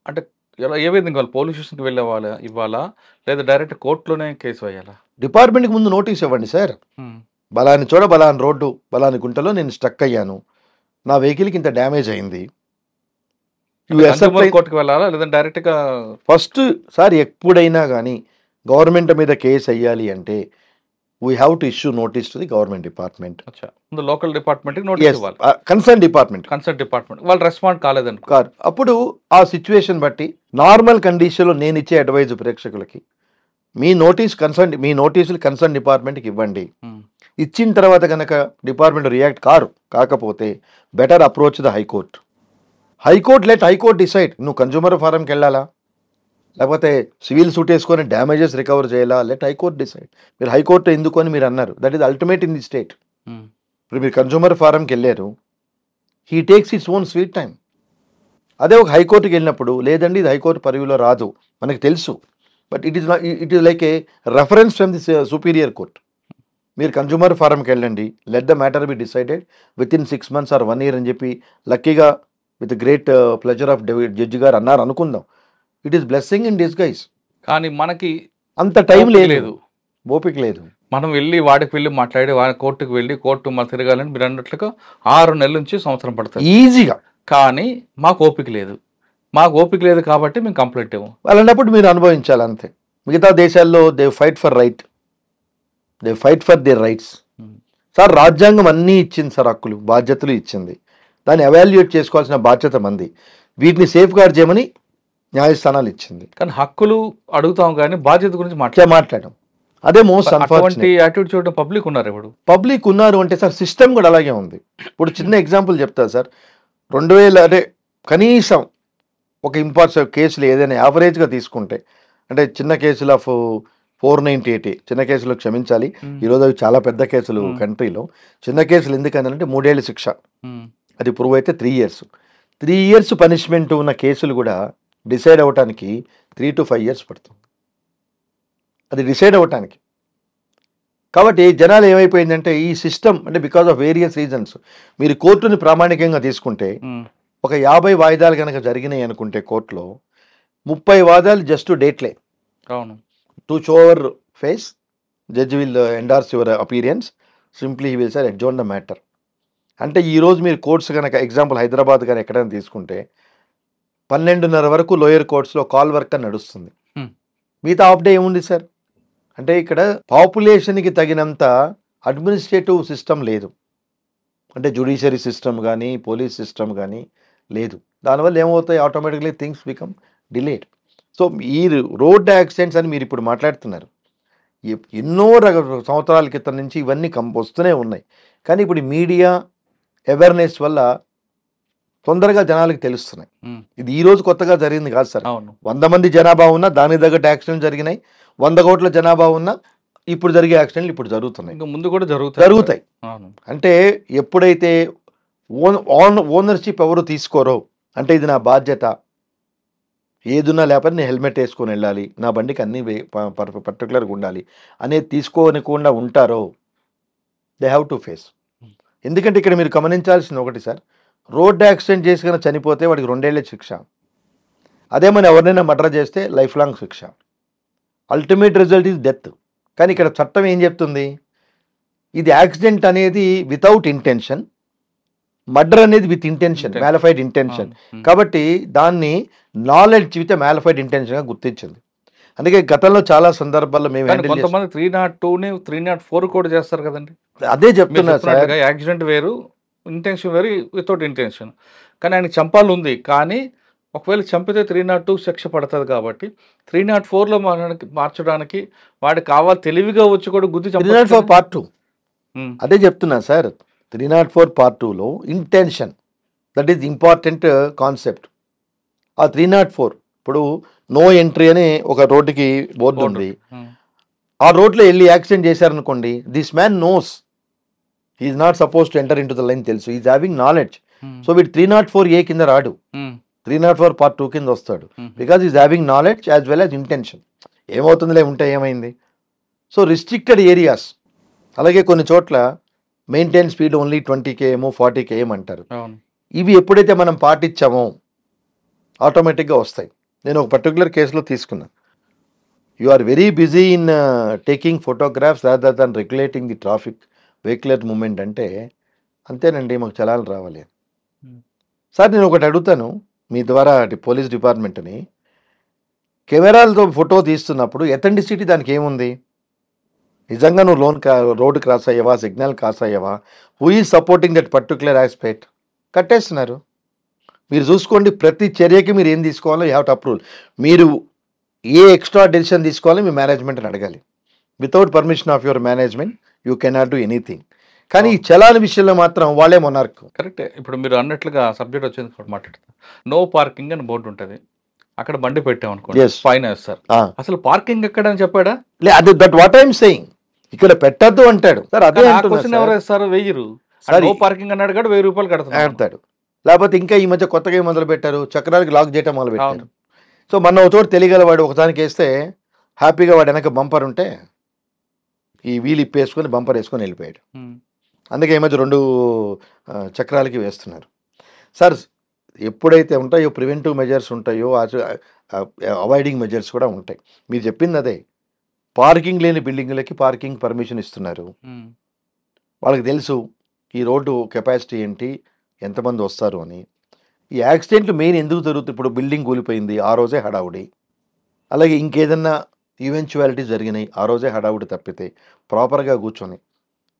అంటే ఎలా ఏ విధంగా వాళ్ళు పోలీస్ స్టేషన్కి వెళ్ళే ఇవ్వాలా, లేదా డైరెక్ట్ కోర్టులోనే కేసు వేయాలా? డిపార్ట్మెంట్కి ముందు నోటీస్ ఇవ్వండి సార్. బలాని చోట బలాని రోడ్డు బలాని గుంటలో నేను స్టక్ అయ్యాను, నా వెహికల్కి ఇంత డ్యామేజ్ అయింది. కోర్టుకి వెళ్ళాలా లేదా డైరెక్ట్గా? ఫస్ట్ సార్ ఎప్పుడైనా కానీ గవర్నమెంట్ మీద కేసు అయ్యాలి అంటే we have to issue notice to the government department. Local డిపార్ట్మెంట్కి నోటీస్ ఇవ్వాలి. కన్సర్న్ డిపార్ట్మెంట్ వాళ్ళు రెస్పాండ్ కాలేదనుకో, అప్పుడు ఆ సిచ్యువేషన్ బట్టి నార్మల్ కండిషన్లో నేను ఇచ్చే అడ్వైజ్ ప్రేక్షకులకి, మీ నోటీసులు కన్సర్న్ డిపార్ట్మెంట్కి ఇవ్వండి. ఇచ్చిన తర్వాత కనుక డిపార్ట్మెంట్ రియాక్ట్ కాకపోతే better approach the high court. High court decide. నువ్వు కన్జ్యూమర్ ఫారంకి వెళ్ళాలా, లేకపోతే సివిల్ సూట్ వేసుకొని డ్యామేజెస్ రికవర్ చేయాలా, లెట్ హైకోర్ట్ డిసైడ్. మీరు హైకోర్టు ఎందుకు అని మీరు అన్నారు, that is ultimate in the state. ఇప్పుడు మీరు కన్జ్యూమర్ ఫారంకి వెళ్ళారు, he takes its own sweet time. అదే ఒక హైకోర్టుకి వెళ్ళినప్పుడు లేదండి ఇది హైకోర్టు పరిధిలో రాదు మనకు తెలుసు, but it is like a reference from the superior court. మీరు కన్జ్యూమర్ ఫారంకి వెళ్ళండి, let the matter be decided within 6 months or 1 year అని చెప్పి లక్కీగా with great pleasure of judge గారు అన్నారు అనుకుందాం. It is blessing in disguise. కానీ మనకి అంత టైం లేదు, ఓపిక లేదు. మనం వాడికి వెళ్ళి మాట్లాడి కోర్టుకు వెళ్ళి కోర్టు మనం తిరగాలని మీరు అన్నట్లుగా 6 నెలల నుంచి సంవత్సరం పడుతుంది ఈజీగా. కానీ మాకు ఓపిక లేదు కాబట్టి మేము కంప్లైంట్ ఇవ్వం. అలాంటప్పుడు మీరు అనుభవించాలి అంతే. మిగతా దేశాల్లో they fight for their rights. Sir రాజ్యాంగం అన్నీ ఇచ్చింది సార్, హక్కులు బాధ్యతలు ఇచ్చింది, దాన్ని ఎవాల్యుయేట్ చేసుకోవాల్సిన బాధ్యత మంది. వీటిని సేఫ్ గార్డ్ చేయమని న్యాయస్థానాలు ఇచ్చింది. కానీ హక్కులు అడుగుతాం కానీ బాధ్యత గురించి మాట్లాడడం అదే మోస్ట్ అన్ఫార్చునేట్. యాటిట్యూడ్ చూడడం పబ్లిక్ ఉన్నారు అంటే సార్ సిస్టమ్ కూడా అలాగే ఉంది. ఇప్పుడు చిన్న ఎగ్జాంపుల్ చెప్తా సార్. 2000 అంటే కనీసం ఒక ఇంపార్టెంట్ కేసులు ఏదైనా యావరేజ్గా తీసుకుంటే, అంటే చిన్న కేసులు ఆఫ్ 498 చిన్న కేసులు క్షమించాలి, ఈరోజు అవి చాలా పెద్ద కేసులు కంట్రీలో. చిన్న కేసులు ఎందుకనంటే 3 ఏళ్ళ శిక్ష, అది ప్రూవ్ అయితే 3 years. 3 years పనిష్మెంట్ ఉన్న కేసులు కూడా డిసైడ్ అవ్వటానికి 3 to 5 years పడుతుంది, అది డిసైడ్ అవ్వటానికి. కాబట్టి జనాలు ఏమైపోయిందంటే ఈ సిస్టమ్ అంటే బికాస్ ఆఫ్ వేరియస్ రీజన్స్ మీరు కోర్టుని ప్రామాణికంగా తీసుకుంటే ఒక 50 వాయిదాలు కనుక జరిగినాయి అనుకుంటే కోర్టులో 30 వాయిదాలు జస్ట్ డేట్లే. అవును. To show our face judge will endorse your appearance, simply he will sir adjourn the matter. అంటే ఈరోజు మీరు కోర్ట్స్ కనుక ఎగ్జాంపుల్ హైదరాబాద్ కానీ ఎక్కడైనా తీసుకుంటే 12:30 వరకు లోయర్ కోర్ట్స్లో కాల్ వర్క్ అని నడుస్తుంది, మిగతా హాఫ్ డే ఏముంది సార్? అంటే ఇక్కడ పాపులేషన్కి తగినంత అడ్మినిస్ట్రేటివ్ సిస్టమ్ లేదు, అంటే జ్యుడిషియరీ సిస్టమ్ కానీ పోలీస్ సిస్టమ్ కానీ లేదు. దానివల్ల ఏమవుతాయి, automatically things become delayed. So ఈ రోడ్ యాక్సిడెంట్స్ అని మీరు ఇప్పుడు మాట్లాడుతున్నారు, ఎన్నో సంవత్సరాల క్రితం నుంచి ఇవన్నీ వస్తూనే ఉన్నాయి. కానీ ఇప్పుడు మీడియా అవేర్నెస్ వల్ల తొందరగా జనాలకు తెలుస్తున్నాయి. ఇది ఈ రోజు కొత్తగా జరిగింది కాదు సార్. 100 మంది జనాభా ఉన్నా దానికి తగ్గట్టు యాక్సిడెంట్ జరిగినాయి, 100 కోట్ల జనాభా ఉన్నా ఇప్పుడు జరిగే యాక్సిడెంట్లు ఇప్పుడు జరుగుతున్నాయి, ముందు కూడా జరుగుతాయి. అంటే ఎప్పుడైతే ఓనర్షిప్ ఎవరు తీసుకోరో, అంటే ఇది నా బాధ్యత, ఏదున్నా లేకపోతే నేను హెల్మెట్ వేసుకొని వెళ్ళాలి, నా బండికి అన్ని పర్టికులర్గా ఉండాలి అనేది తీసుకోనికుండా ఉంటారో దే హ్యావ్ టు ఫేస్. ఎందుకంటే ఇక్కడ మీరు గమనించాల్సింది ఒకటి సార్, రోడ్ యాక్సిడెంట్ చేసి కన్నా చనిపోతే వాడికి 2 ఏళ్ళ శిక్ష, అదే మనం ఎవరినైనా మర్డర్ చేస్తే లైఫ్ లాంగ్ శిక్ష, అల్టిమేట్ రిజల్ట్ ఈజ్ డెత్. కానీ ఇక్కడ చట్టం ఏం చెప్తుంది, ఇది యాక్సిడెంట్ అనేది వితౌట్ ఇంటెన్షన్, మర్డర్ అనేది విత్ ఇంటెన్షన్, మ్యాలిఫైడ్ ఇంటెన్షన్. కాబట్టి దాన్ని నాలెడ్జ్ విత్ మ్యాలిఫైడ్ ఇంటెన్షన్గా గుర్తించింది. అందుకే గతంలో చాలా సందర్భాల్లో మేము కొంతమంది 302ని 304 కూడా చేస్తారు కదండి. అదే చెప్తున్నా సార్, యాక్సిడెంట్ వేరు, ఇంటెన్షన్ వేరు, వితౌట్ ఇంటెన్షన్. కానీ ఆయన చంపాలి ఉంది, కానీ ఒకవేళ చంపితే 302 శిక్ష పడుతుంది కాబట్టి 304లో మార్చడానికి వాడికి కావాలి తెలివిగా వచ్చి కూడా గుద్ది 304 Part 2 అదే చెప్తున్నా సార్. 304 Part 2లో intention, that is important concept. ఆ 304 ఇప్పుడు నో ఎంట్రీ అని ఒక రోడ్డుకి బోర్డు ఉంది. ఆ రోడ్లో వెళ్ళి యాక్సిడెంట్ చేశారనుకోండి, this man knows is not suppose to enter in to the line, తెలుసు, ఈజ్ హ్యావింగ్ నాలెడ్జ్. సో వీడు 304A కింద రాడు, 304 Part 2 కింద వస్తాడు. Because is having knowledge as well as intention. ఏమవుతుందిలే ఉంటే ఏమైంది. సో రిస్ట్రిక్టెడ్ ఏరియాస్, అలాగే కొన్ని చోట్ల maintain speed only 20 km 40 km అంటారు. ఇవి ఎప్పుడైతే మనం పాటించామో ఆటోమేటిక్గా వస్తాయి. నేను ఒక పర్టికులర్ కేసులో తీసుకున్నాను. You are very busy in taking photographs rather than regulating the traffic vehicular movement అంటే అంతేనండి, మాకు చలాలు రావాలి. సార్ నేను ఒకటి అడుగుతాను మీ ద్వారా పోలీస్ డిపార్ట్మెంట్ని, కెమెరాలతో ఫోటో తీస్తున్నప్పుడు ఎథెంటిసిటీ దానికి ఏముంది? నిజంగా నువ్వు రోడ్ క్రాస్ అయ్యావా, సిగ్నల్ క్రాస్ అయ్యావా, who is supporting that particular aspect? కట్టేస్తున్నారు. మీరు చూసుకోండి, ప్రతి చర్యకి మీరు ఏం తీసుకోవాలో యూ హ్యావ్ టు అప్రూవ్. మీరు ఏ ఎక్స్ట్రా డెసిషన్ తీసుకోవాలో మీ మేనేజ్మెంట్ని అడగాలి. Without permission of your management you cannot do anything. కానీ ఈ చలాన్ విషయంలో మాత్రం వాళ్ళే మొనార్క్. కరెక్టే. ఇప్పుడు మీరు అన్నట్లుగా సబ్జెక్ట్ వచ్చింది మాట్లాడతా, నో పార్కింగ్ అని బోర్డు ఉంటుంది, అక్కడ బండి పెట్టామనుకోండి, ఫైన్ వేస్తారు. అసలు పార్కింగ్ ఎక్కడ అని చెప్పాడా? అదే దట్ వాట్ ఐఎమ్ సేయింగ్, ఇక్కడ పెట్టద్దు అంటాడు సార్. అదే క్వశ్చన్ ఎవరు వేస్తారు? 1000. నో పార్కింగ్ అన్నాడు కదా, 1000 రూపాయలు కడతాడు. లేకపోతే ఇంకా ఈ మధ్య కొత్తగా ఏం మొదలు పెట్టారు, చక్రాలకి లాక్ చేయటం మొదలు పెట్టారు. సో మన ఒక చోటు తెలియగలవాడు ఒకదానికి వేస్తే హ్యాపీగా వాడు వెనక బంపర్ ఉంటే ఈ వీల్ ఇప్పేసుకొని బంపర్ వేసుకొని వెళ్ళిపోయాడు. అందుకే ఈ మధ్య 2 చక్రాలకి వేస్తున్నారు. సార్ ఎప్పుడైతే ఉంటాయో ప్రివెంటివ్ మెజర్స్ ఉంటాయో అవాయిడింగ్ మెజర్స్ కూడా ఉంటాయి. మీరు చెప్పింది అదే, పార్కింగ్ లేని బిల్డింగ్లకి పార్కింగ్ పర్మిషన్ ఇస్తున్నారు. వాళ్ళకి తెలుసు ఈ రోడ్డు కెపాసిటీ ఏంటి, ఎంతమంది వస్తారు అని. ఈ యాక్సిడెంట్లు మెయిన్ ఎందుకు జరుగుతుంది? ఇప్పుడు బిల్డింగ్ కూలిపోయింది, ఆ రోజే హడావుడి. అలాగే ఇంకేదన్నా ఈవెంచువాలిటీ జరిగినాయి, ఆ రోజే హడావుడి తప్పితే ప్రాపర్గా కూర్చొని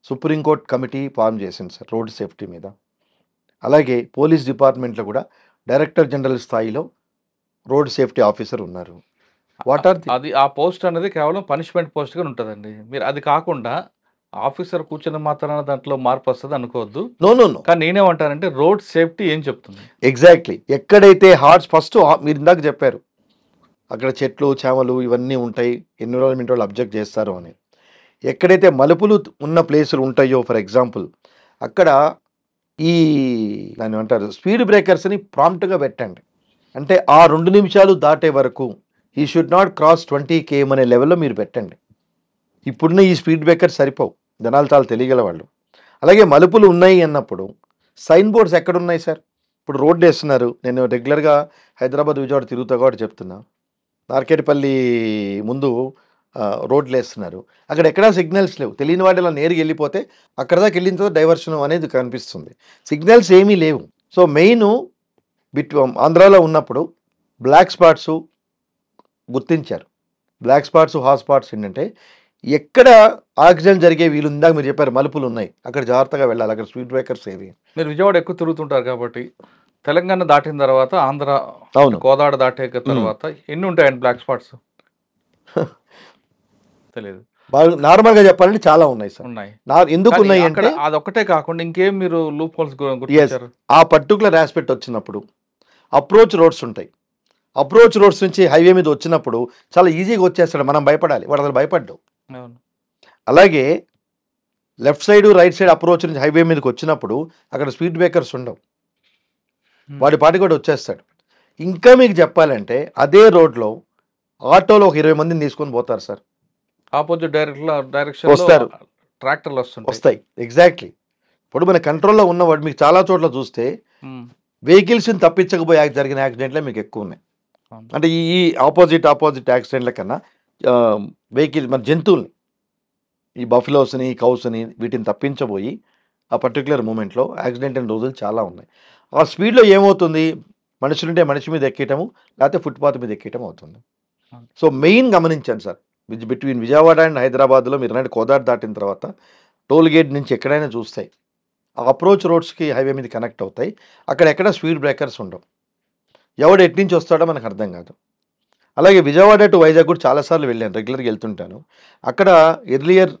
సుప్రీంకోర్టు కమిటీ ఫామ్ చేసింది సార్ రోడ్ సేఫ్టీ మీద. అలాగే పోలీస్ డిపార్ట్మెంట్లో కూడా డైరెక్టర్ జనరల్ స్థాయిలో రోడ్ సేఫ్టీ ఆఫీసర్ ఉన్నారు. వాట్ ఆర్ అది ఆ పోస్ట్ అనేది కేవలం పనిష్మెంట్ పోస్ట్గా ఉంటుందండి. మీరు అది కాకుండా ఆఫీసర్ కూర్చున్న మాత్రాన దాంట్లో మార్పు వస్తుంది అనుకోవద్దు. నో. కానీ నేనేమంటానంటే రోడ్ సేఫ్టీ ఏం చెప్తుంది ఎగ్జాక్ట్లీ. ఎక్కడైతే హార్ట్స్ ఫస్ట్ మీరు ఇందాక చెప్పారు అక్కడ చెట్లు చేమలు ఇవన్నీ ఉంటాయి, ఎన్విరాన్మెంట్ వాళ్ళు అబ్జెక్ట్ చేస్తారు అని. ఎక్కడైతే మలుపులు ఉన్న ప్లేసులు ఉంటాయో ఫర్ ఎగ్జాంపుల్ అక్కడ ఈ దాన్ని అంటారు స్పీడ్ బ్రేకర్స్ని ప్రాంప్ట్గా పెట్టండి. అంటే ఆ 2 నిమిషాలు దాటే వరకు ఈ షుడ్ నాట్ క్రాస్ 20 km అనే లెవెల్లో మీరు పెట్టండి. ఇప్పుడున్న ఈ స్పీడ్ బ్రేకర్స్ సరిపోవు, జనాలు చాలా తెలియగల వాళ్ళు. అలాగే మలుపులు ఉన్నాయి అన్నప్పుడు సైన్ బోర్డ్స్ ఎక్కడున్నాయి సార్? ఇప్పుడు రోడ్డు వేస్తున్నారు, నేను రెగ్యులర్గా హైదరాబాద్ విజయవాడ తిరుగుతా కాబట్టి చెప్తున్నా, నార్కేటిపల్లి ముందు రోడ్లు వేస్తున్నారు, అక్కడ ఎక్కడా సిగ్నల్స్ లేవు. తెలియని వాటిలో నేరుగా వెళ్ళిపోతే అక్కడ దాకా వెళ్ళిన తర్వాత డైవర్షన్ అనేది కనిపిస్తుంది, సిగ్నల్స్ ఏమీ లేవు. సో మెయిన్ ఆంధ్రాలో ఉన్నప్పుడు బ్లాక్ స్పాట్స్ గుర్తించారు. బ్లాక్ స్పాట్స్ హాట్ స్పాట్స్ ఏంటంటే ఎక్కడ యాక్సిడెంట్ జరిగే వీలు ఇందాక మీరు చెప్పారు మలుపులు ఉన్నాయి, అక్కడ జాగ్రత్తగా వెళ్ళాలి, అక్కడ స్పీడ్ బ్రేకర్స్ ఏవి. మీరు విజయవాడ ఎక్కువ తిరుగుతుంటారు కాబట్టి తెలంగాణ దాటిన తర్వాత ఆంధ్ర, అవును, కోదాడ దాటే తర్వాత ఎన్ని ఉంటాయండి బ్లాక్ స్పాట్స్? తెలియదు. నార్మల్గా చెప్పాలంటే చాలా ఉన్నాయి సార్. ఉన్నాయి. ఎందుకు ఉన్నాయి అంటే అదొక్కటే కాకుండా ఇంకేం మీరు లూప్ హోల్స్ గుర్తించారు? ఆ పర్టికులర్ ఆస్పెక్ట్ వచ్చినప్పుడు అప్రోచ్ రోడ్స్ ఉంటాయి. అప్రోచ్ రోడ్స్ నుంచి హైవే మీద వచ్చినప్పుడు చాలా ఈజీగా వచ్చేస్తాడు, మనం భయపడాలి, వాడు అసలు భయపడ్డావు. అలాగే left side right side approach నుంచి హైవే మీదకి వచ్చినప్పుడు అక్కడ స్పీడ్ బ్రేకర్స్ ఉండవు, వాడి పాటి కూడా వచ్చేస్తాడు. ఇంకా మీకు చెప్పాలంటే అదే రోడ్లో ఆటోలో ఒక 20 మందిని తీసుకొని పోతారు సార్, ఆపోజిట్ డైరెక్షన్ వస్తారు, ట్రాక్టర్లు వస్తాయి. ఎగ్జాక్ట్లీ. ఇప్పుడు మన కంట్రోల్లో ఉన్నవాడు మీకు చాలా చోట్ల చూస్తే వెహికల్స్ని తప్పించకపోయి జరిగిన యాక్సిడెంట్లే మీకు ఎక్కువ ఉన్నాయి. అంటే ఈ ఆపోజిట్ యాక్సిడెంట్ల కన్నా వెహికల్ మన జంతువుల్ని, ఈ బఫెలోస్ని కౌస్ని వీటిని తప్పించబోయి ఆ పర్టికులర్ మూమెంట్లో యాక్సిడెంట్ అయిన రోజులు చాలా ఉన్నాయి. ఆ స్పీడ్లో ఏమవుతుంది, మనుషులుంటే మనిషి మీద ఎక్కేయటము, లేకపోతే ఫుట్పాత్ మీద ఎక్కేయటం అవుతుంది. సో మెయిన్ గమనించండి సార్, బిట్వీన్ విజయవాడ అండ్ హైదరాబాద్లో మీరు అన్నట్టు కోదాడ దాటిన తర్వాత టోల్ గేట్ నుంచి ఎక్కడైనా చూస్తాయి, ఆ అప్రోచ్ రోడ్స్కి హైవే మీద కనెక్ట్ అవుతాయి, అక్కడ ఎక్కడ స్పీడ్ బ్రేకర్స్ ఉండవు, ఎవడు ఎటు నుంచి వస్తాడో మనకు అర్థం కాదు. అలాగే విజయవాడ టు వైజాగ్ కూడా చాలాసార్లు వెళ్ళాను, రెగ్యులర్గా వెళ్తుంటాను. అక్కడ ఎర్లియర్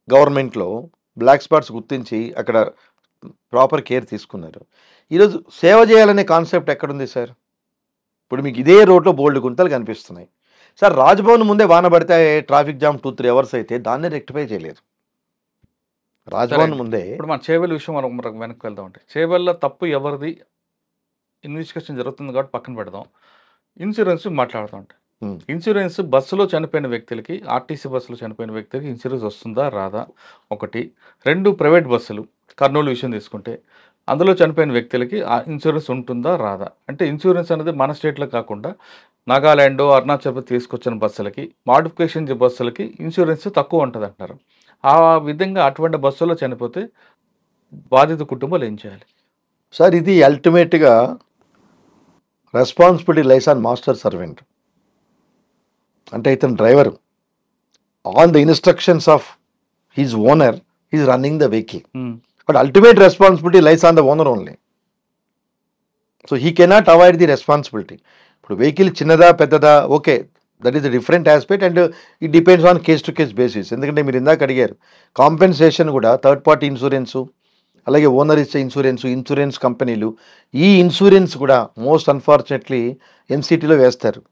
గవర్నమెంట్లో బ్లాక్ స్పాట్స్ గుర్తించి అక్కడ ప్రాపర్ కేర్ తీసుకున్నారు. ఈరోజు సేవ చేయాలనే కాన్సెప్ట్ ఎక్కడుంది సార్? ఇప్పుడు మీకు ఇదే రోడ్లో బోల్డ్ గుంతలు కనిపిస్తున్నాయి సార్. రాజ్భవన్ ముందే వాన పడితే ట్రాఫిక్ జామ్ 2-3 అవర్స్ అయితే దాన్ని రెక్టిఫై చేయలేరు. రాజ్భవన్ ముందే ఇప్పుడు మన చేవెళ్ళ విషయం మనం వెనక్కి వెళ్దాం అంటే చేవెళ్ళ తప్పు ఎవరిది ఇన్వెస్టిగేషన్ జరుగుతుంది కాబట్టి పక్కన పెడదాం. ఇన్సూరెన్స్ మాట్లాడుతూ ఉంటాయి. ఇన్సూరెన్స్ బస్సులో చనిపోయిన వ్యక్తులకి ఆర్టీసీ బస్సులో చనిపోయిన వ్యక్తులకి ఇన్సూరెన్స్ వస్తుందా రాదా ఒకటి. 2 ప్రైవేట్ బస్సులు కర్నూలు విషయం తీసుకుంటే అందులో చనిపోయిన వ్యక్తులకి ఇన్సూరెన్స్ ఉంటుందా రాదా. అంటే ఇన్సూరెన్స్ అనేది మన స్టేట్లో కాకుండా నాగాల్యాండ్ అరుణాచల్ ప్రదేశ్ తీసుకొచ్చిన బస్సులకి మాడిఫికేషన్ బస్సులకి ఇన్సూరెన్స్ తక్కువ ఉంటుంది అంటారు. ఆ విధంగా అటువంటి బస్సులో చనిపోతే బాధిత కుటుంబాలు ఏం చేయాలి సార్? ఇది అల్టిమేట్గా responsibility lies on master servant. అంటే ఇతను driver on the instructions of his owner is running the vehicle, but ultimate responsibility lies on the owner only. So he cannot avoid the responsibility. ఇప్పుడు vehicle చిన్నదా పెద్దదా okay, that is the different aspect and it depends on case to case basis. ఎందుకంటే మీరు ఇందాక అడిగారు compensation కూడా third party insurance, అలాగే owner ఇచ్చే ఇన్సూరెన్స్ కంపెనీలు, ఈ ఇన్సూరెన్స్ కూడా మోస్ట్ అన్ఫార్చునేట్లీ ఎన్సిటీలో వేస్తారు.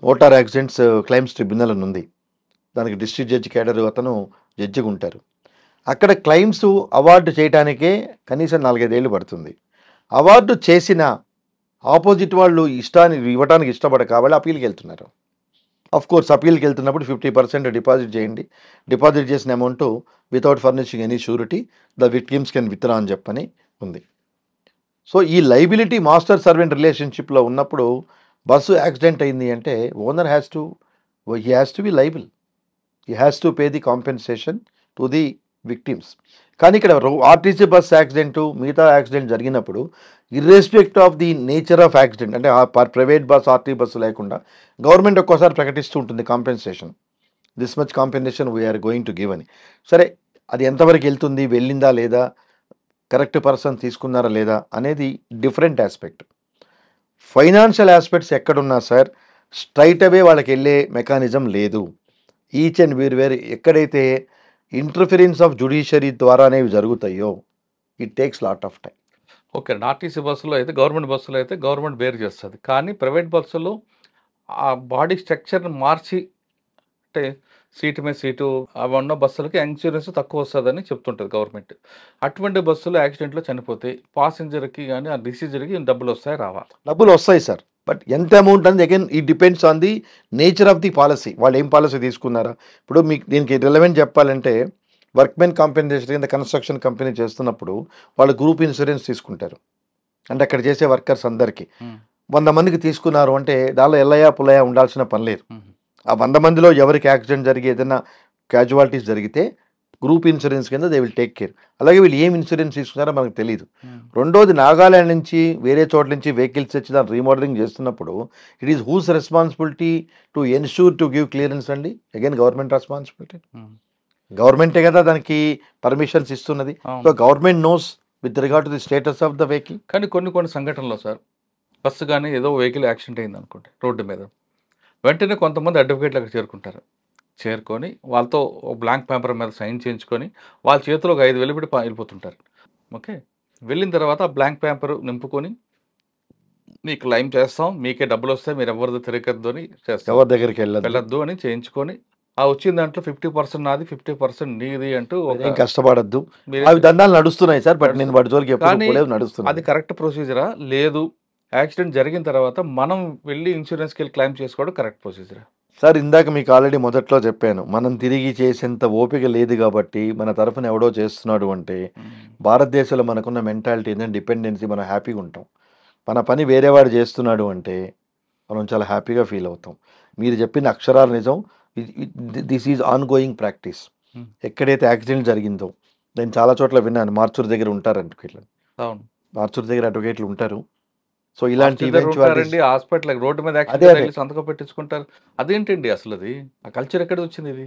మోటార్ యాక్సిడెంట్స్ క్లైమ్స్ ట్రిబ్యునల్ అని ఉంది, దానికి డిస్ట్రిక్ట్ జడ్జి కేడర్ అతను జడ్జిగా ఉంటారు. అక్కడ క్లైమ్స్ అవార్డు చేయడానికే కనీసం 4-5 ఏళ్ళు పడుతుంది. అవార్డు చేసిన ఆపోజిట్ వాళ్ళు ఇవ్వడానికి ఇష్టపడక వాళ్ళు అప్పీల్కి వెళ్తున్నారు. ఆఫ్ కోర్స్ అప్పీల్కి వెళ్తున్నప్పుడు 50% డిపాజిట్ చేయండి, డిపాజిట్ చేసిన amount without furnishing any surety the victims can withdraw అని చెప్పని ఉంది. సో ఈ లైబిలిటీ మాస్టర్ సర్వెంట్ రిలేషన్షిప్లో ఉన్నప్పుడు బస్సు యాక్సిడెంట్ అయింది అంటే owner has to be liable, he has to pay the compensation to the victims. కానీ ఇక్కడ ఆర్టీసీ బస్ యాక్సిడెంట్ మిగతా యాక్సిడెంట్ జరిగినప్పుడు irrespective of the nature of accident, అంటే ప్రైవేట్ బస్ ఆర్టీ బస్సు లేకుండా గవర్నమెంట్ ఒక్కోసారి ప్రకటిస్తూ ఉంటుంది compensation, this much compensation we are going to give అని. సరే అది ఎంతవరకు వెళ్తుంది, వెళ్ళిందా లేదా, కరెక్ట్ పర్సన్ తీసుకున్నారా లేదా అనేది డిఫరెంట్ ఆస్పెక్ట్. ఫైనాన్షియల్ ఆస్పెక్ట్స్ ఎక్కడున్నా సార్ స్ట్రైట్ అవే వాళ్ళకి వెళ్ళే మెకానిజం లేదు. ఈచ్ అండ్ వేరు ఎక్కడైతే ఇంటర్ఫిరెన్స్ ఆఫ్ జ్యుడిషియరీ ద్వారా అనేవి జరుగుతాయో it takes lot of time. Okay, RTC బస్సులో అయితే గవర్నమెంట్ బస్సులో అయితే గవర్నమెంట్ బేర్ చేస్తుంది, కానీ ప్రైవేట్ బస్సులో ఆ బాడీ స్ట్రక్చర్ని మార్చి అంటే సీటు మీద సీటు అవి ఉన్న బస్సులకి ఇన్సూరెన్స్ తక్కువ వస్తుందని చెప్తుంటుంది గవర్నమెంట్. అటువంటి బస్సులో యాక్సిడెంట్లో చనిపోతే పాసింజర్కి కానీ ఆ డిసీజర్కి డబ్బులు వస్తాయి రావా? డబ్బులు వస్తాయి సార్, బట్ ఎంత అమౌంట్ అనేది again it depends on the nature of the policy, వాళ్ళు ఏం పాలసీ తీసుకున్నారా. ఇప్పుడు మీకు దీనికి రిలవెంట్ చెప్పాలంటే వర్క్మెన్ కాంపెన్సేషన్ కింద కన్స్ట్రక్షన్ కంపెనీ చేస్తున్నప్పుడు వాళ్ళు గ్రూప్ ఇన్సూరెన్స్ తీసుకుంటారు. అంటే అక్కడ చేసే వర్కర్స్ అందరికీ 100 మందికి తీసుకున్నారు అంటే దానిలో ఎల్లయ్యా పుల్లయ్యా ఉండాల్సిన పని లేదు. ఆ 100 మందిలో ఎవరికి యాక్సిడెంట్ జరిగి ఏదైనా క్యాజువాలిటీస్ జరిగితే గ్రూప్ ఇన్సూరెన్స్ కింద దే విల్ టేక్ కేర్. అలాగే వీళ్ళు ఏం ఇన్సూరెన్స్ తీసుకున్నారో మనకు తెలియదు. రెండోది నాగాల్యాండ్ నుంచి వేరే చోట్ల నుంచి వెహికల్స్ వచ్చి దాన్ని రీమోడలింగ్ చేస్తున్నప్పుడు it is whose responsibility to ensure to give clearance అండి. అగైన్ గవర్నమెంట్ రెస్పాన్సిబిలిటీ, గవర్నమెంటే కదా దానికి పర్మిషన్స్ ఇస్తున్నది. So government knows with regard to the status of the vehicle. కానీ కొన్ని సంఘటనలో సార్ బస్సు కానీ ఏదో వెహికల్ యాక్సిడెంట్ అయింది అనుకోండి రోడ్డు మీద, వెంటనే కొంతమంది అడ్వకేట్లు అక్కడ చేరుకొని వాళ్ళతో బ్లాంక్ పేపర్ మీద సైన్ చేయించుకొని వాళ్ళ చేతిలో ఒక 5,000 పెట్టి వెళ్ళిపోతుంటారు. ఓకే, వెళ్ళిన తర్వాత ఆ బ్లాంక్ పేపర్ నింపుకొని మీకు క్లెయిమ్ చేస్తాం, మీకే డబ్బులు వస్తాయి, మీరు ఎవరిదో తిరగద్దు అని చేస్తాం, ఎవరి దగ్గరికి వెళ్ళొద్దు అని చేయించుకొని ఆ వచ్చిన దాంట్లో 50% నాది 50% నీది అంటూ ఏం కష్టపడద్దు. అవి దందాలు నడుస్తున్నాయి సార్, బట్ నేను వాటి జోలికి ఎప్పుడు నడుస్తున్నాను. అది కరెక్ట్ ప్రొసీజరా లేదు యాక్సిడెంట్ జరిగిన తర్వాత మనం వెళ్ళి ఇన్సూరెన్స్కి వెళ్ళి క్లెయిమ్ చేసుకోవడం కరెక్ట్ ప్రొసీజరా? సార్ ఇందాక మీకు ఆల్రెడీ మొదట్లో చెప్పాను, మనం తిరిగి చేసేంత ఓపిక లేదు కాబట్టి మన తరఫున ఎవడో చేస్తున్నాడు అంటే భారతదేశంలో మనకున్న మెంటాలిటీ ఏంటంటే డిపెండెన్సీ, మనం హ్యాపీగా ఉంటాం. మన పని వేరేవాడు చేస్తున్నాడు అంటే మనం చాలా హ్యాపీగా ఫీల్ అవుతాం. మీరు చెప్పిన అక్షరాల నిజం, this is on going practice. ఎక్కడైతే యాక్సిడెంట్ జరిగిందో నేను చాలా చోట్ల విన్నాను, మార్చూర్ దగ్గర ఉంటారు అడ్వకేట్లు, మార్చూర్ దగ్గర అడ్వకేట్లు ఉంటారు. సో ఇలాంటి హాస్పిటల్ రోడ్డు మీద సంతకం పెట్టించుకుంటారు, అదేంటండి అసలు అది ఆ కల్చర్ ఎక్కడ వచ్చింది ఇది?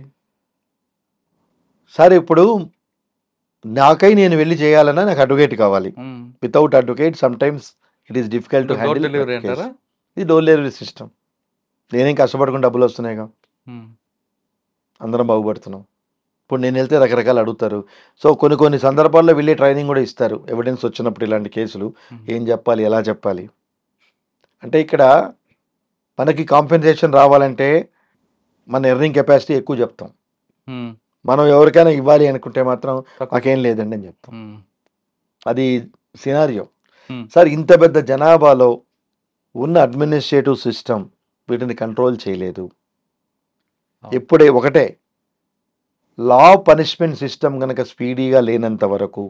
సార్ ఇప్పుడు నాకై నేను వెళ్ళి చేయాలన్నా నాకు అడ్వకేట్ కావాలి. Without advocate some times it is difficult to handle. ఇది డోర్ డెలివరీ సిస్టమ్. నేనేం కష్టపడకుండా డబ్బులు వస్తున్నాయిగా, అందరం బాగుపడుతున్నాం. ఇప్పుడు నేను వెళ్తే రకరకాలు అడుగుతారు. సో కొన్ని సందర్భాల్లో వెళ్ళి ట్రైనింగ్ కూడా ఇస్తారు. ఎవిడెన్స్ వచ్చినప్పుడు ఇలాంటి కేసులు ఏం చెప్పాలి, ఎలా చెప్పాలి అంటే ఇక్కడ మనకి కాంపెన్సేషన్ రావాలంటే మన ఎర్నింగ్ కెపాసిటీ ఎక్కువ చెప్తాం. మనం ఎవరికైనా ఇవ్వాలి అనుకుంటే మాత్రం మాకేం లేదండి అని చెప్తాం. అది సినారియో. సార్ ఇంత పెద్ద జనాభాలో ఉన్న అడ్మినిస్ట్రేటివ్ సిస్టమ్ వీటిని కంట్రోల్ చేయలేదు. ఎప్పుడే ఒకటే లా పనిష్మెంట్ సిస్టమ్ కనుక స్పీడీగా లేనంత వరకు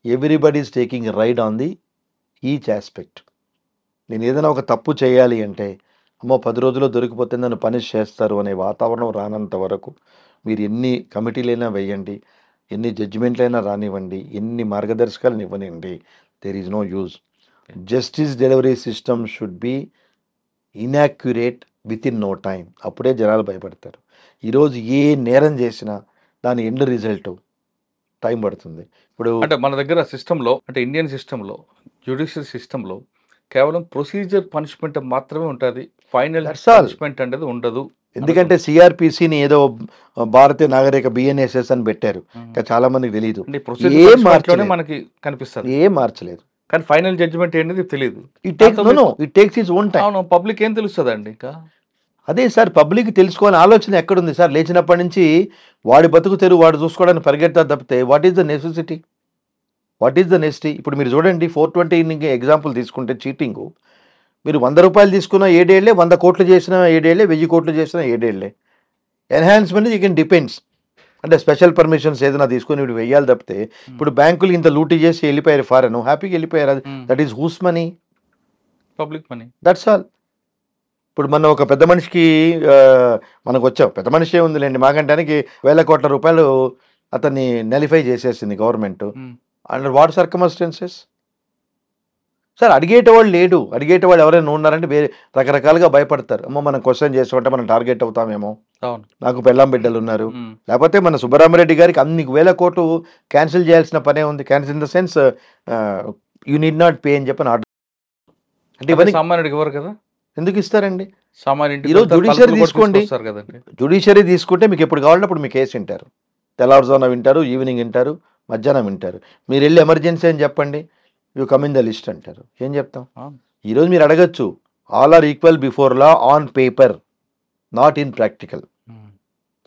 everybody is taking ride on the each aspect. నేను ఏదైనా ఒక తప్పు చేయాలి అంటే అమ్మో 10 రోజుల్లో దొరికిపోతే నన్ను పనిష్ చేస్తారు అనే వాతావరణం రానంత వరకు మీరు ఎన్ని కమిటీలైనా వేయండి, ఎన్ని జడ్జిమెంట్లైనా రానివ్వండి, ఎన్ని మార్గదర్శకాలను ఇవ్వనివ్వండి, there is no use. Justice delivery system should be inaccurate within no time. అప్పుడే జనాలు భయపడతారు. ఈరోజు ఏ నేరం చేసినా దాని ఎండ్ రిజల్ట్ టైం పడుతుంది. ఇప్పుడు అంటే మన దగ్గర సిస్టంలో, అంటే ఇండియన్ సిస్టంలో, జ్యుడిషియల్ సిస్టంలో కేవలం ప్రొసీజర్ పనిష్మెంట్ మాత్రమే ఉంటుంది, ఫైనల్ That's all. పనిష్మెంట్ అనేది ఉండదు. ఎందుకంటే సిఆర్పిసిని ఏదో భారతీయ నాగరిక బిఎన్ఎస్ఎస్ అని పెట్టారు, ఇంకా చాలా మందికి తెలియదు. అంటే ఏం ప్రొసీజర్ లోనే మార్చలేదు. మనకి కనిపిస్తుంది, ఏం మార్చలేదు. కానీ ఫైనల్ జడ్జిమెంట్ ఏంటిది తెలియదు. It takes its own time. అవును, పబ్లిక్ ఏం తెలుస్తుంది అండి ఇంకా. అదే సార్, పబ్లిక్ తెలుసుకోవాలని ఆలోచన ఎక్కడుంది సార్? లేచినప్పటి నుంచి వాడి బతుకు తెరువు వాడు చూసుకోవడానికి పరిగెడతారు తప్పితే వాట్ ఈస్ ద నెసెసిటీ? ఇప్పుడు మీరు చూడండి 420 ఎగ్జాంపుల్ తీసుకుంటే చీటింగ్, మీరు 100 రూపాయలు తీసుకున్న 7 ఏళ్లే, 100 కోట్లు చేసిన 7 ఏళ్లే, 1000 కోట్లు చేసిన 7 ఏళ్లే. Enhancement you can depends. అంటే స్పెషల్ పర్మిషన్స్ ఏదైనా తీసుకొని ఇప్పుడు వెయ్యాలి తప్పితే, ఇప్పుడు బ్యాంకులు ఇంత లూటీ చేసి వెళ్ళిపోయారు ఫారెన్, హ్యాపీగా వెళ్ళిపోయారు. That is whose money? Public money. That's all. ఇప్పుడు మనం ఒక పెద్ద మనిషికి మనకు వచ్చాం, పెద్ద మనిషి ఉందిలేండి, మాకంటానికి 1000 కోట్ల రూపాయలు అతన్ని నలిఫై చేసేసింది government. Under what circumstances? Sir అడిగేటవాళ్ళు లేడు. అడిగేటవాళ్ళు ఎవరైనా ఉన్నారంటే వేరే రకరకాలుగా భయపడతారు. అమ్మో మనం క్వశ్చన్ చేసుకుంటే మనం టార్గెట్ అవుతామేమో, అవును. నాకు పెళ్ళాం బిడ్డలు ఉన్నారు, లేకపోతే మన సుబ్బరామరెడ్డి గారికి అన్ని 1000 కోట్లు క్యాన్సిల్ చేయాల్సిన పనే ఉంది. Cancel in the sense you need not pay అని చెప్పని ఆర్డర్. అంటే ఇవన్నీ సామాన్యుడికి ఎవరు కదా, ఎందుకు ఇస్తారండి? సామాన్యుడికి ఈరోజు జ్యుడిషియరీ తీసుకోండి, కదండి. జ్యుడిషియరీ తీసుకుంటే మీకు ఎప్పుడు కావాలంటే అప్పుడు మీకు కేసు వింటారు. తెల్లవారుజామున వింటారు, ఈవినింగ్ వింటారు, మధ్యాహ్నం వింటారు. మీరు వెళ్ళి ఎమర్జెన్సీ అని చెప్పండి, you come in the list అంటారు. ఏం చెప్తాం? ఈరోజు మీరు అడగచ్చు, all are equal before law on paper, not in practical.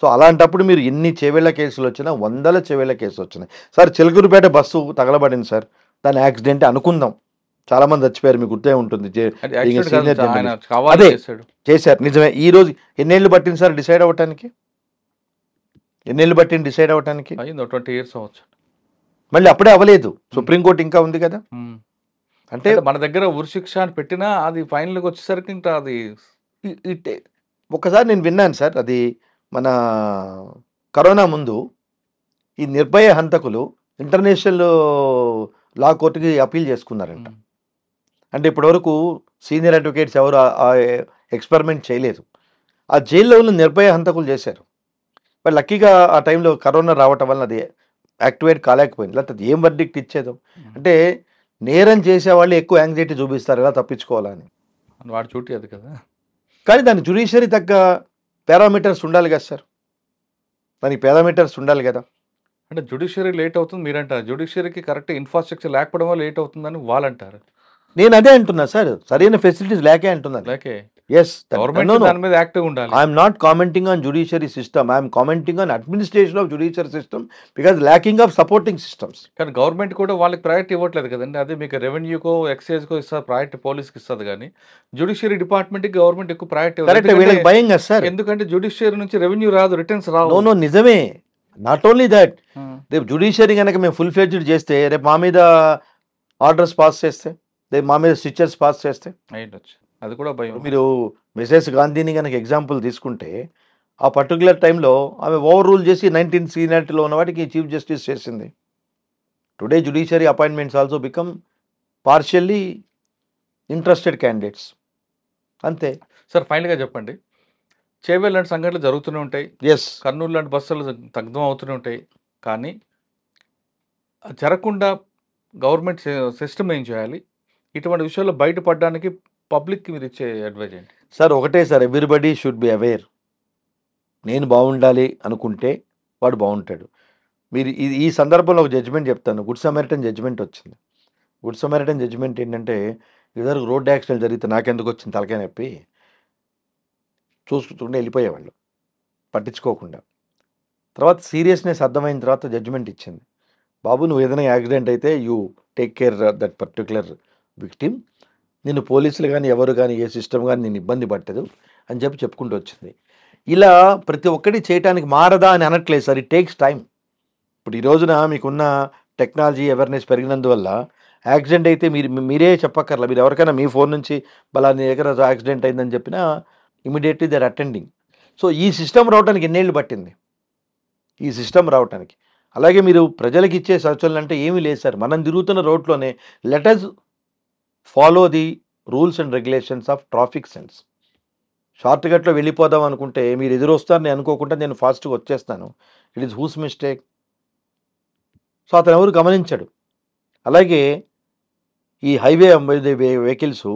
So అలాంటప్పుడు మీరు ఎన్ని చెవేళ్ల కేసులు వచ్చినా, 100 చెవేళ్ల కేసులు వచ్చినాయి. సార్ చిలకూరుపేట బస్సు తగలబడింది సార్, దాని యాక్సిడెంట్ అనుకుందాం, చాలా మంది చచ్చిపోయారు, మీకు గుర్తే ఉంటుంది. అదే చేశారు, నిజమే. ఈ రోజు ఎన్నేళ్ళు పట్టింది సార్ డిసైడ్ అవ్వటానికి? 20 years అవ్వచ్చు. మళ్ళీ అప్పుడే అవ్వలేదు, సుప్రీంకోర్టు ఇంకా ఉంది కదా. అంటే మన దగ్గర ఉరిశిక్ష అని పెట్టినా అది ఫైనల్కి వచ్చేసరికి ఇంకా అది ఒకసారి నేను విన్నాను సార్, అది మన కరోనా ముందు ఈ నిర్భయ హంతకులు ఇంటర్నేషనల్ లా కోర్టుకి అపీల్ చేసుకున్నారంట. అంటే ఇప్పటివరకు సీనియర్ అడ్వకేట్స్ ఎవరు ఎక్స్పెరిమెంట్ చేయలేదు. ఆ జైల్లో ఉన్న నిర్భయ హంతకులు చేశారు. మరి లక్కీగా ఆ టైంలో కరోనా రావటం వల్ల అది యాక్టివేట్ కాలేకపోయింది, లేకపోతే ఏం వర్డిక్ట్ ఇచ్చేదో. అంటే నేరం చేసేవాళ్ళు ఎక్కువ యాంగ్జైటీ చూపిస్తారు ఎలా తప్పించుకోవాలని, వాడు చూటి అది కదా. కానీ దాని జ్యుడిషియరీ తగ్గ పారామీటర్స్ ఉండాలి కదా సార్, దానికి పారామీటర్స్ ఉండాలి కదా. అంటే జ్యుడిషియరీ లేట్ అవుతుంది మీరంటారు, జ్యుడిషియరీకి కరెక్ట్ ఇన్ఫ్రాస్ట్రక్చర్ లేకపోవడం వల్ల లేట్ అవుతుందని వాళ్ళు అంటారు. నేను అదే అంటున్నా సార్, సరైన ఫెసిలిటీస్ లేకే అంటున్నాను. లేకే ఎస్, గవర్నమెంట్ దాని మీద యాక్టివ్ ఉండాలి. I'm not commenting on judiciary system, I'm commenting on administration of judiciary system because lacking of supporting systems. కానీ గవర్నమెంట్ కూడా వాళ్ళకి ప్రయారిటీ ఇవ్వట్లేదు కదండి. అదే మీకు రెవెన్యూకో ఎక్సైజ్కో ఇస్తారు ప్రయారిటీ, పోలీస్కి ఇస్తుంది, కానీ జ్యుడిషియరీ డిపార్ట్మెంట్కి గవర్నమెంట్ ఎక్కువ ప్రయారిటీ కరెక్ట్, వీళ్ళకి భయం కదా సార్. ఎందుకంటే జ్యుడిషియరీ నుంచి రెవెన్యూ రాదు, రిటర్న్స్ రావు. నో నిజమే. నాట్ ఓన్లీ దట్, రేపు జ్యుడిషియరీ కనుక మేము ఫుల్ ఫ్లెడ్జ్డ్ చేస్తే, రేపు మా మీద ఆర్డర్స్ పాస్ చేస్తే, రేపు మా మీద స్టిచర్స్ పాస్ చేస్తే అయ్యొచ్చు, అది కూడా భయం. మీరు మిసెస్ గాంధీని కనుక ఎగ్జాంపుల్ తీసుకుంటే, ఆ పర్టికులర్ టైంలో ఆమె ఓవర్ రూల్ చేసి 19th సీనియారిటీలో ఉన్న వాటికి చీఫ్ జస్టిస్ చేసింది. Today judiciary appointments also become partially interested candidates, అంతే. సార్ ఫైనల్గా చెప్పండి, చేవేల్ లాంటి సంఘటనలు జరుగుతూనే ఉంటాయి, ఎస్, కర్నూలు లాంటి బస్సులు దగ్ధం అవుతూనే ఉంటాయి, కానీ జరగకుండా గవర్నమెంట్ సిస్టమ్ ఏం చేయాలి? ఇటువంటి విషయాల్లో బయటపడడానికి పబ్లిక్కి మీరు ఇచ్చే అడ్వైజ్ ఏంటి? సార్ ఒకటే sir, everybody should be aware. నేను బాగుండాలి అనుకుంటే వాడు బాగుంటాడు. మీరు ఈ సందర్భంలో ఒక జడ్జిమెంట్ చెప్తాను. గుడ్ సమరిటన్ జడ్జిమెంట్ వచ్చింది. గుడ్ సమరిటన్ జడ్జిమెంట్ ఏంటంటే, ఇదివరకు రోడ్డు యాక్సిడెంట్ జరిగితే నాకెందుకు వచ్చింది తలకాయ నొప్పి చూసుకుంటూ వెళ్ళిపోయేవాళ్ళు పట్టించుకోకుండా. తర్వాత సీరియస్నెస్ అర్థమైన తర్వాత జడ్జిమెంట్ ఇచ్చింది. బాబు నువ్వు ఏదైనా యాక్సిడెంట్ అయితే you take care that particular victim, నిన్ను పోలీసులు కానీ ఎవరు కానీ ఏ సిస్టమ్ కానీ నేను ఇబ్బంది పట్టదు అని చెప్పుకుంటూ వచ్చింది. ఇలా ప్రతి ఒక్కటి చేయడానికి మారదా అని అనట్లేదు సార్, ఇట్ టేక్స్ టైం. ఇప్పుడు ఈ రోజున మీకున్న టెక్నాలజీ అవేర్నెస్ పెరిగినందువల్ల యాక్సిడెంట్ అయితే మీరే చెప్పక్కర్లా, మీరు ఎవరికైనా మీ ఫోన్ నుంచి నీ దగ్గర యాక్సిడెంట్ అయిందని చెప్పినా immediately they are attending. So ఈ సిస్టమ్ రావడానికి ఎన్నేళ్ళు పట్టింది ఈ సిస్టమ్ రావడానికి. అలాగే మీరు ప్రజలకు ఇచ్చే సూచనలు అంటే ఏమీ లేదు సార్, మనం తిరుగుతున్న రోడ్లోనే let us follow the rules and regulations of traffic sense. Short కట్లో వెళ్ళిపోదాం అనుకుంటే మీరు ఎదురొస్తారని అనుకోకుండా నేను ఫాస్ట్గా వచ్చేస్తాను, it is whose mistake? So అతను ఎవరు గమనించాడు. అలాగే ఈ హైవే వెహికల్స్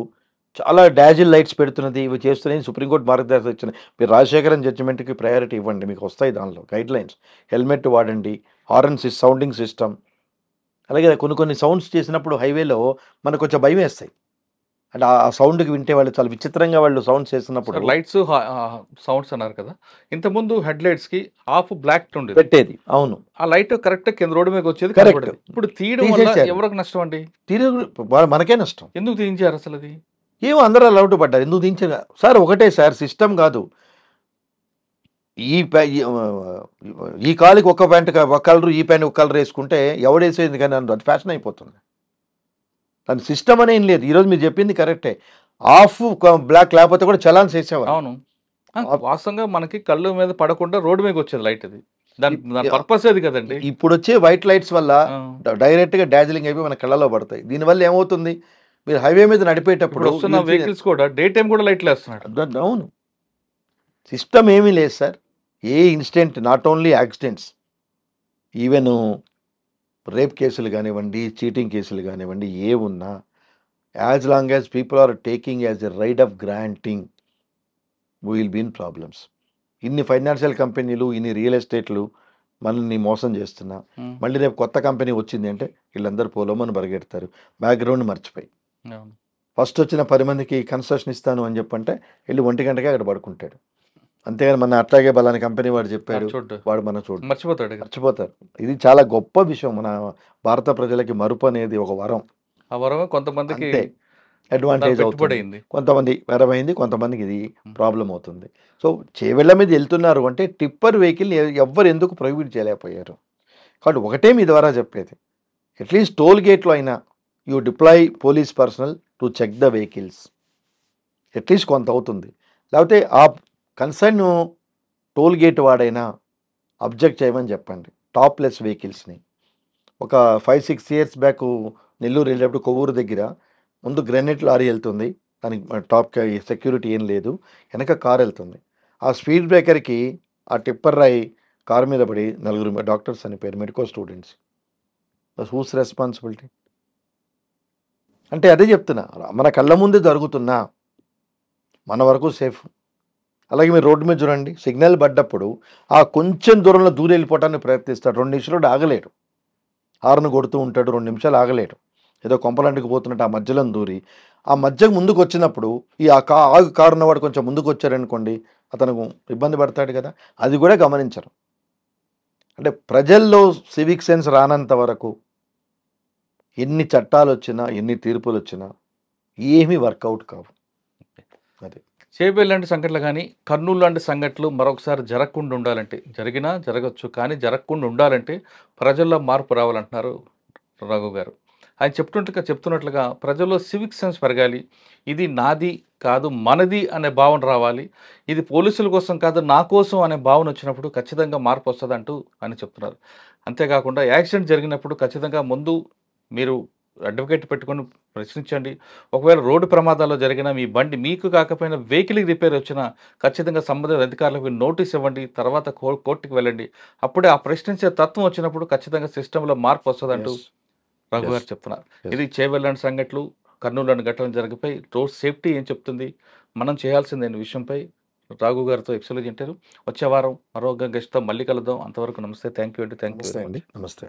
చాలా డాజిల్ లైట్స్ పెడుతున్నది, ఇవి చేస్తున్నాయి. సుప్రీంకోర్టు మార్గదర్శనం ఇచ్చిన మీరు రాజశేఖరన్ జడ్జిమెంట్కి ప్రయారిటీ ఇవ్వండి, మీకు వస్తాయి దానిలో గైడ్ లైన్స్. హెల్మెట్ వాడండి, హార్న్ సౌండింగ్ సిస్టమ్. అలాగే కొన్ని సౌండ్స్ చేసినప్పుడు హైవేలో మనకు కొంచెం భయం వేస్తాయి, అంటే ఆ సౌండ్కి వింటే వాళ్ళు చాలా విచిత్రంగా వాళ్ళు సౌండ్స్ చేస్తున్నప్పుడు లైట్స్ సౌండ్స్ అన్నారు కదా, ఇంతకుముందు హెడ్ లైట్స్ కి ఆఫ్ బ్లాక్ ఉండేది పెట్టేది. అవును, ఆ లైట్ కరెక్ట్ కింద రోడ్డు మీద వచ్చేది Correct. కనబడేది. ఇప్పుడు తీయడం వల్ల తీసేశారు. ఎవరికి నష్టం అండి? మనకే నష్టం. ఎందుకు తీయించారు అసలు అది? ఏమో అందరూ అలౌట్ పడ్డారు, ఎందుకు దించగా సార్? ఒకటే సార్, సిస్టమ్ కాదు. ఈ కాలికి ఒక ప్యాంట్ ఒక కలర్, ఈ ప్యాంట్ ఒక కలర్ వేసుకుంటే ఎవడేసేది కానీ అది ఫ్యాషన్ అయిపోతుంది. దాని సిస్టమ్ అనే ఏం లేదు. ఈరోజు మీరు చెప్పింది కరెక్టే, ఆఫ్ బ్లాక్ లేకపోతే కూడా చలాన్స్ వేసేవారు. అవును, వాస్తవంగా మనకి కళ్ళు మీద పడకుండా రోడ్డు మీద వచ్చేది లైట్. అది దాని పర్పస్ అది కదండి. ఇప్పుడు వచ్చే వైట్ లైట్స్ వల్ల డైరెక్ట్గా డాజిలింగ్ అయిపోయి మన కళ్ళలో పడతాయి. దీనివల్ల ఏమవుతుంది, మీరు హైవే మీద నడిపేటప్పుడు వస్తున్న వెహికల్స్ కూడా డే టైం కూడా లైట్లు వేస్తున్నాడు. అవును, సిస్టమ్ ఏమీ లేదు sir. A incident, not only accidents, even rape కేసులు కానివ్వండి, చీటింగ్ కేసులు కానివ్వండి, ఏ ఉన్నా as long as people are taking as a right of granting we will be in problems. ఇన్ని ఫైనాన్షియల్ కంపెనీలు, ఇన్ని రియల్ ఎస్టేట్లు మనల్ని మోసం చేస్తున్నా, మళ్ళీ రేపు కొత్త కంపెనీ వచ్చింది అంటే వీళ్ళందరూ పోలోమని పరిగెడతారు, బ్యాక్గ్రౌండ్ మర్చిపోయి. ఫస్ట్ వచ్చిన 10 మందికి కన్సెషన్ ఇస్తాను అని చెప్పంటే వెళ్ళి 1 గంటకే అక్కడ పడుకుంటాడు. అంతేగాని మన అట్లాగే బలాని కంపెనీ వాడు చెప్పాడు, వాడు మన చూడు మర్చిపోతారు. ఇది చాలా గొప్ప విషయం. మన భారత ప్రజలకి మరుపు అనేది ఒక వరం. ఆ వరం కొంతమందికి అడ్వాంటేజ్ అవుతుంది, కొంతమంది వెరమైంది, కొంతమందికి ఇది ప్రాబ్లం అవుతుంది. సో చేవెళ్ళ మీద వెళ్తున్నారు అంటే టిప్పర్ వెహికల్ ఎవ్వరు ఎందుకు ప్రొహిబిట్ చేయలేకపోయారు. కాబట్టి ఒకటే మీ ద్వారా చెప్పేది, అట్లీస్ట్ టోల్ గేట్లో అయినా you deploy police personnel to check the vehicles, at least కొంత అవుతుంది. లేకపోతే ఆ కన్సర్న్ టోల్ గేట్ వాడైనా అబ్జెక్ట్ చేయమని చెప్పండి టాప్లెస్ వెహికల్స్ని. ఒక 5-6 ఇయర్స్ బ్యాక్ నెల్లూరు వెళ్ళేటప్పుడు కొవ్వూరు దగ్గర ముందు గ్రెనేట్ లారీ వెళ్తుంది, దానికి టాప్ సెక్యూరిటీ ఏం లేదు, వెనక కార్ వెళ్తుంది. ఆ స్పీడ్ బ్రేకర్కి ఆ టిప్పర్ రాయి కారు మీద పడి 4 డాక్టర్స్ అని పేరు, మెడికల్ స్టూడెంట్స్. Who's responsibility? అంటే అదే చెప్తున్నా, మన కళ్ళ ముందే జరుగుతున్నా మన వరకు సేఫ్. అలాగే మీరు రోడ్డు మీద చూడండి, సిగ్నల్ పడ్డప్పుడు ఆ కొంచెం దూరంలో దూరం వెళ్ళిపోవడానికి ప్రయత్నిస్తాడు, 2 నిమిషాలు ఆగలేడు, హార్న్ కొడుతూ ఉంటాడు, 2 నిమిషాలు ఆగలేడు, ఏదో కొంపలంటికి పోతున్నట్టు ఆ మధ్యలో దూరి ఆ మధ్యకు ముందుకు వచ్చినప్పుడు ఈ ఆగు కారు ఉన్నవాడు కొంచెం ముందుకు వచ్చారనుకోండి, అతను ఇబ్బంది పడతాడు కదా. అది కూడా గమనించరు. అంటే ప్రజల్లో సివిక్ సెన్స్ రానంత వరకు ఎన్ని చట్టాలు వచ్చినా, ఎన్ని తీర్పులు వచ్చినా ఏమీ వర్కౌట్ కావు. అది చేబేల్ లాంటి సంఘటనలు కానీ, కర్నూలు లాంటి సంఘటనలు మరొకసారి జరగకుండా ఉండాలంటే, జరిగినా జరగచ్చు కానీ జరగకుండా ఉండాలంటే ప్రజల్లో మార్పు రావాలంటున్నారు రఘు గారు. ఆయన చెప్తున్నట్లుగా ప్రజల్లో సివిక్ సెన్స్ పెరగాలి, ఇది నాది కాదు మనది అనే భావన రావాలి, ఇది పోలీసుల కోసం కాదు నా కోసం అనే భావన వచ్చినప్పుడు ఖచ్చితంగా మార్పు వస్తుందంటూ అని చెప్తున్నారు. అంతేకాకుండా యాక్సిడెంట్ జరిగినప్పుడు ఖచ్చితంగా ముందు మీరు అడ్వకేట్ పెట్టుకొని ప్రశ్నించండి. ఒకవేళ రోడ్డు ప్రమాదాల్లో జరిగిన మీ బండి మీకు కాకపోయినా వెహికల్కి రిపేర్ వచ్చినా ఖచ్చితంగా సంబంధిత అధికారులకు నోటీస్ ఇవ్వండి, తర్వాత కోర్టుకి వెళ్ళండి. అప్పుడే ఆ ప్రశ్నించే తత్వం వచ్చినప్పుడు ఖచ్చితంగా సిస్టంలో మార్పు వస్తుందంటూ రఘు గారు చెప్తున్నారు. ఇది చేవెళ్ళని సంఘటనలు, కర్నూలు ఘటనలు జరిగిపోయి రోడ్ సేఫ్టీ ఏం చెప్తుంది, మనం చేయాల్సిందే విషయంపై రఘు గారితో ఎక్స్ప్లెయిన్ చేశారు. వచ్చే వారం మరో గెస్ట్తో మళ్ళీ కలుద్దాం. అంతవరకు నమస్తే, థ్యాంక్ యూ అండి. నమస్తే.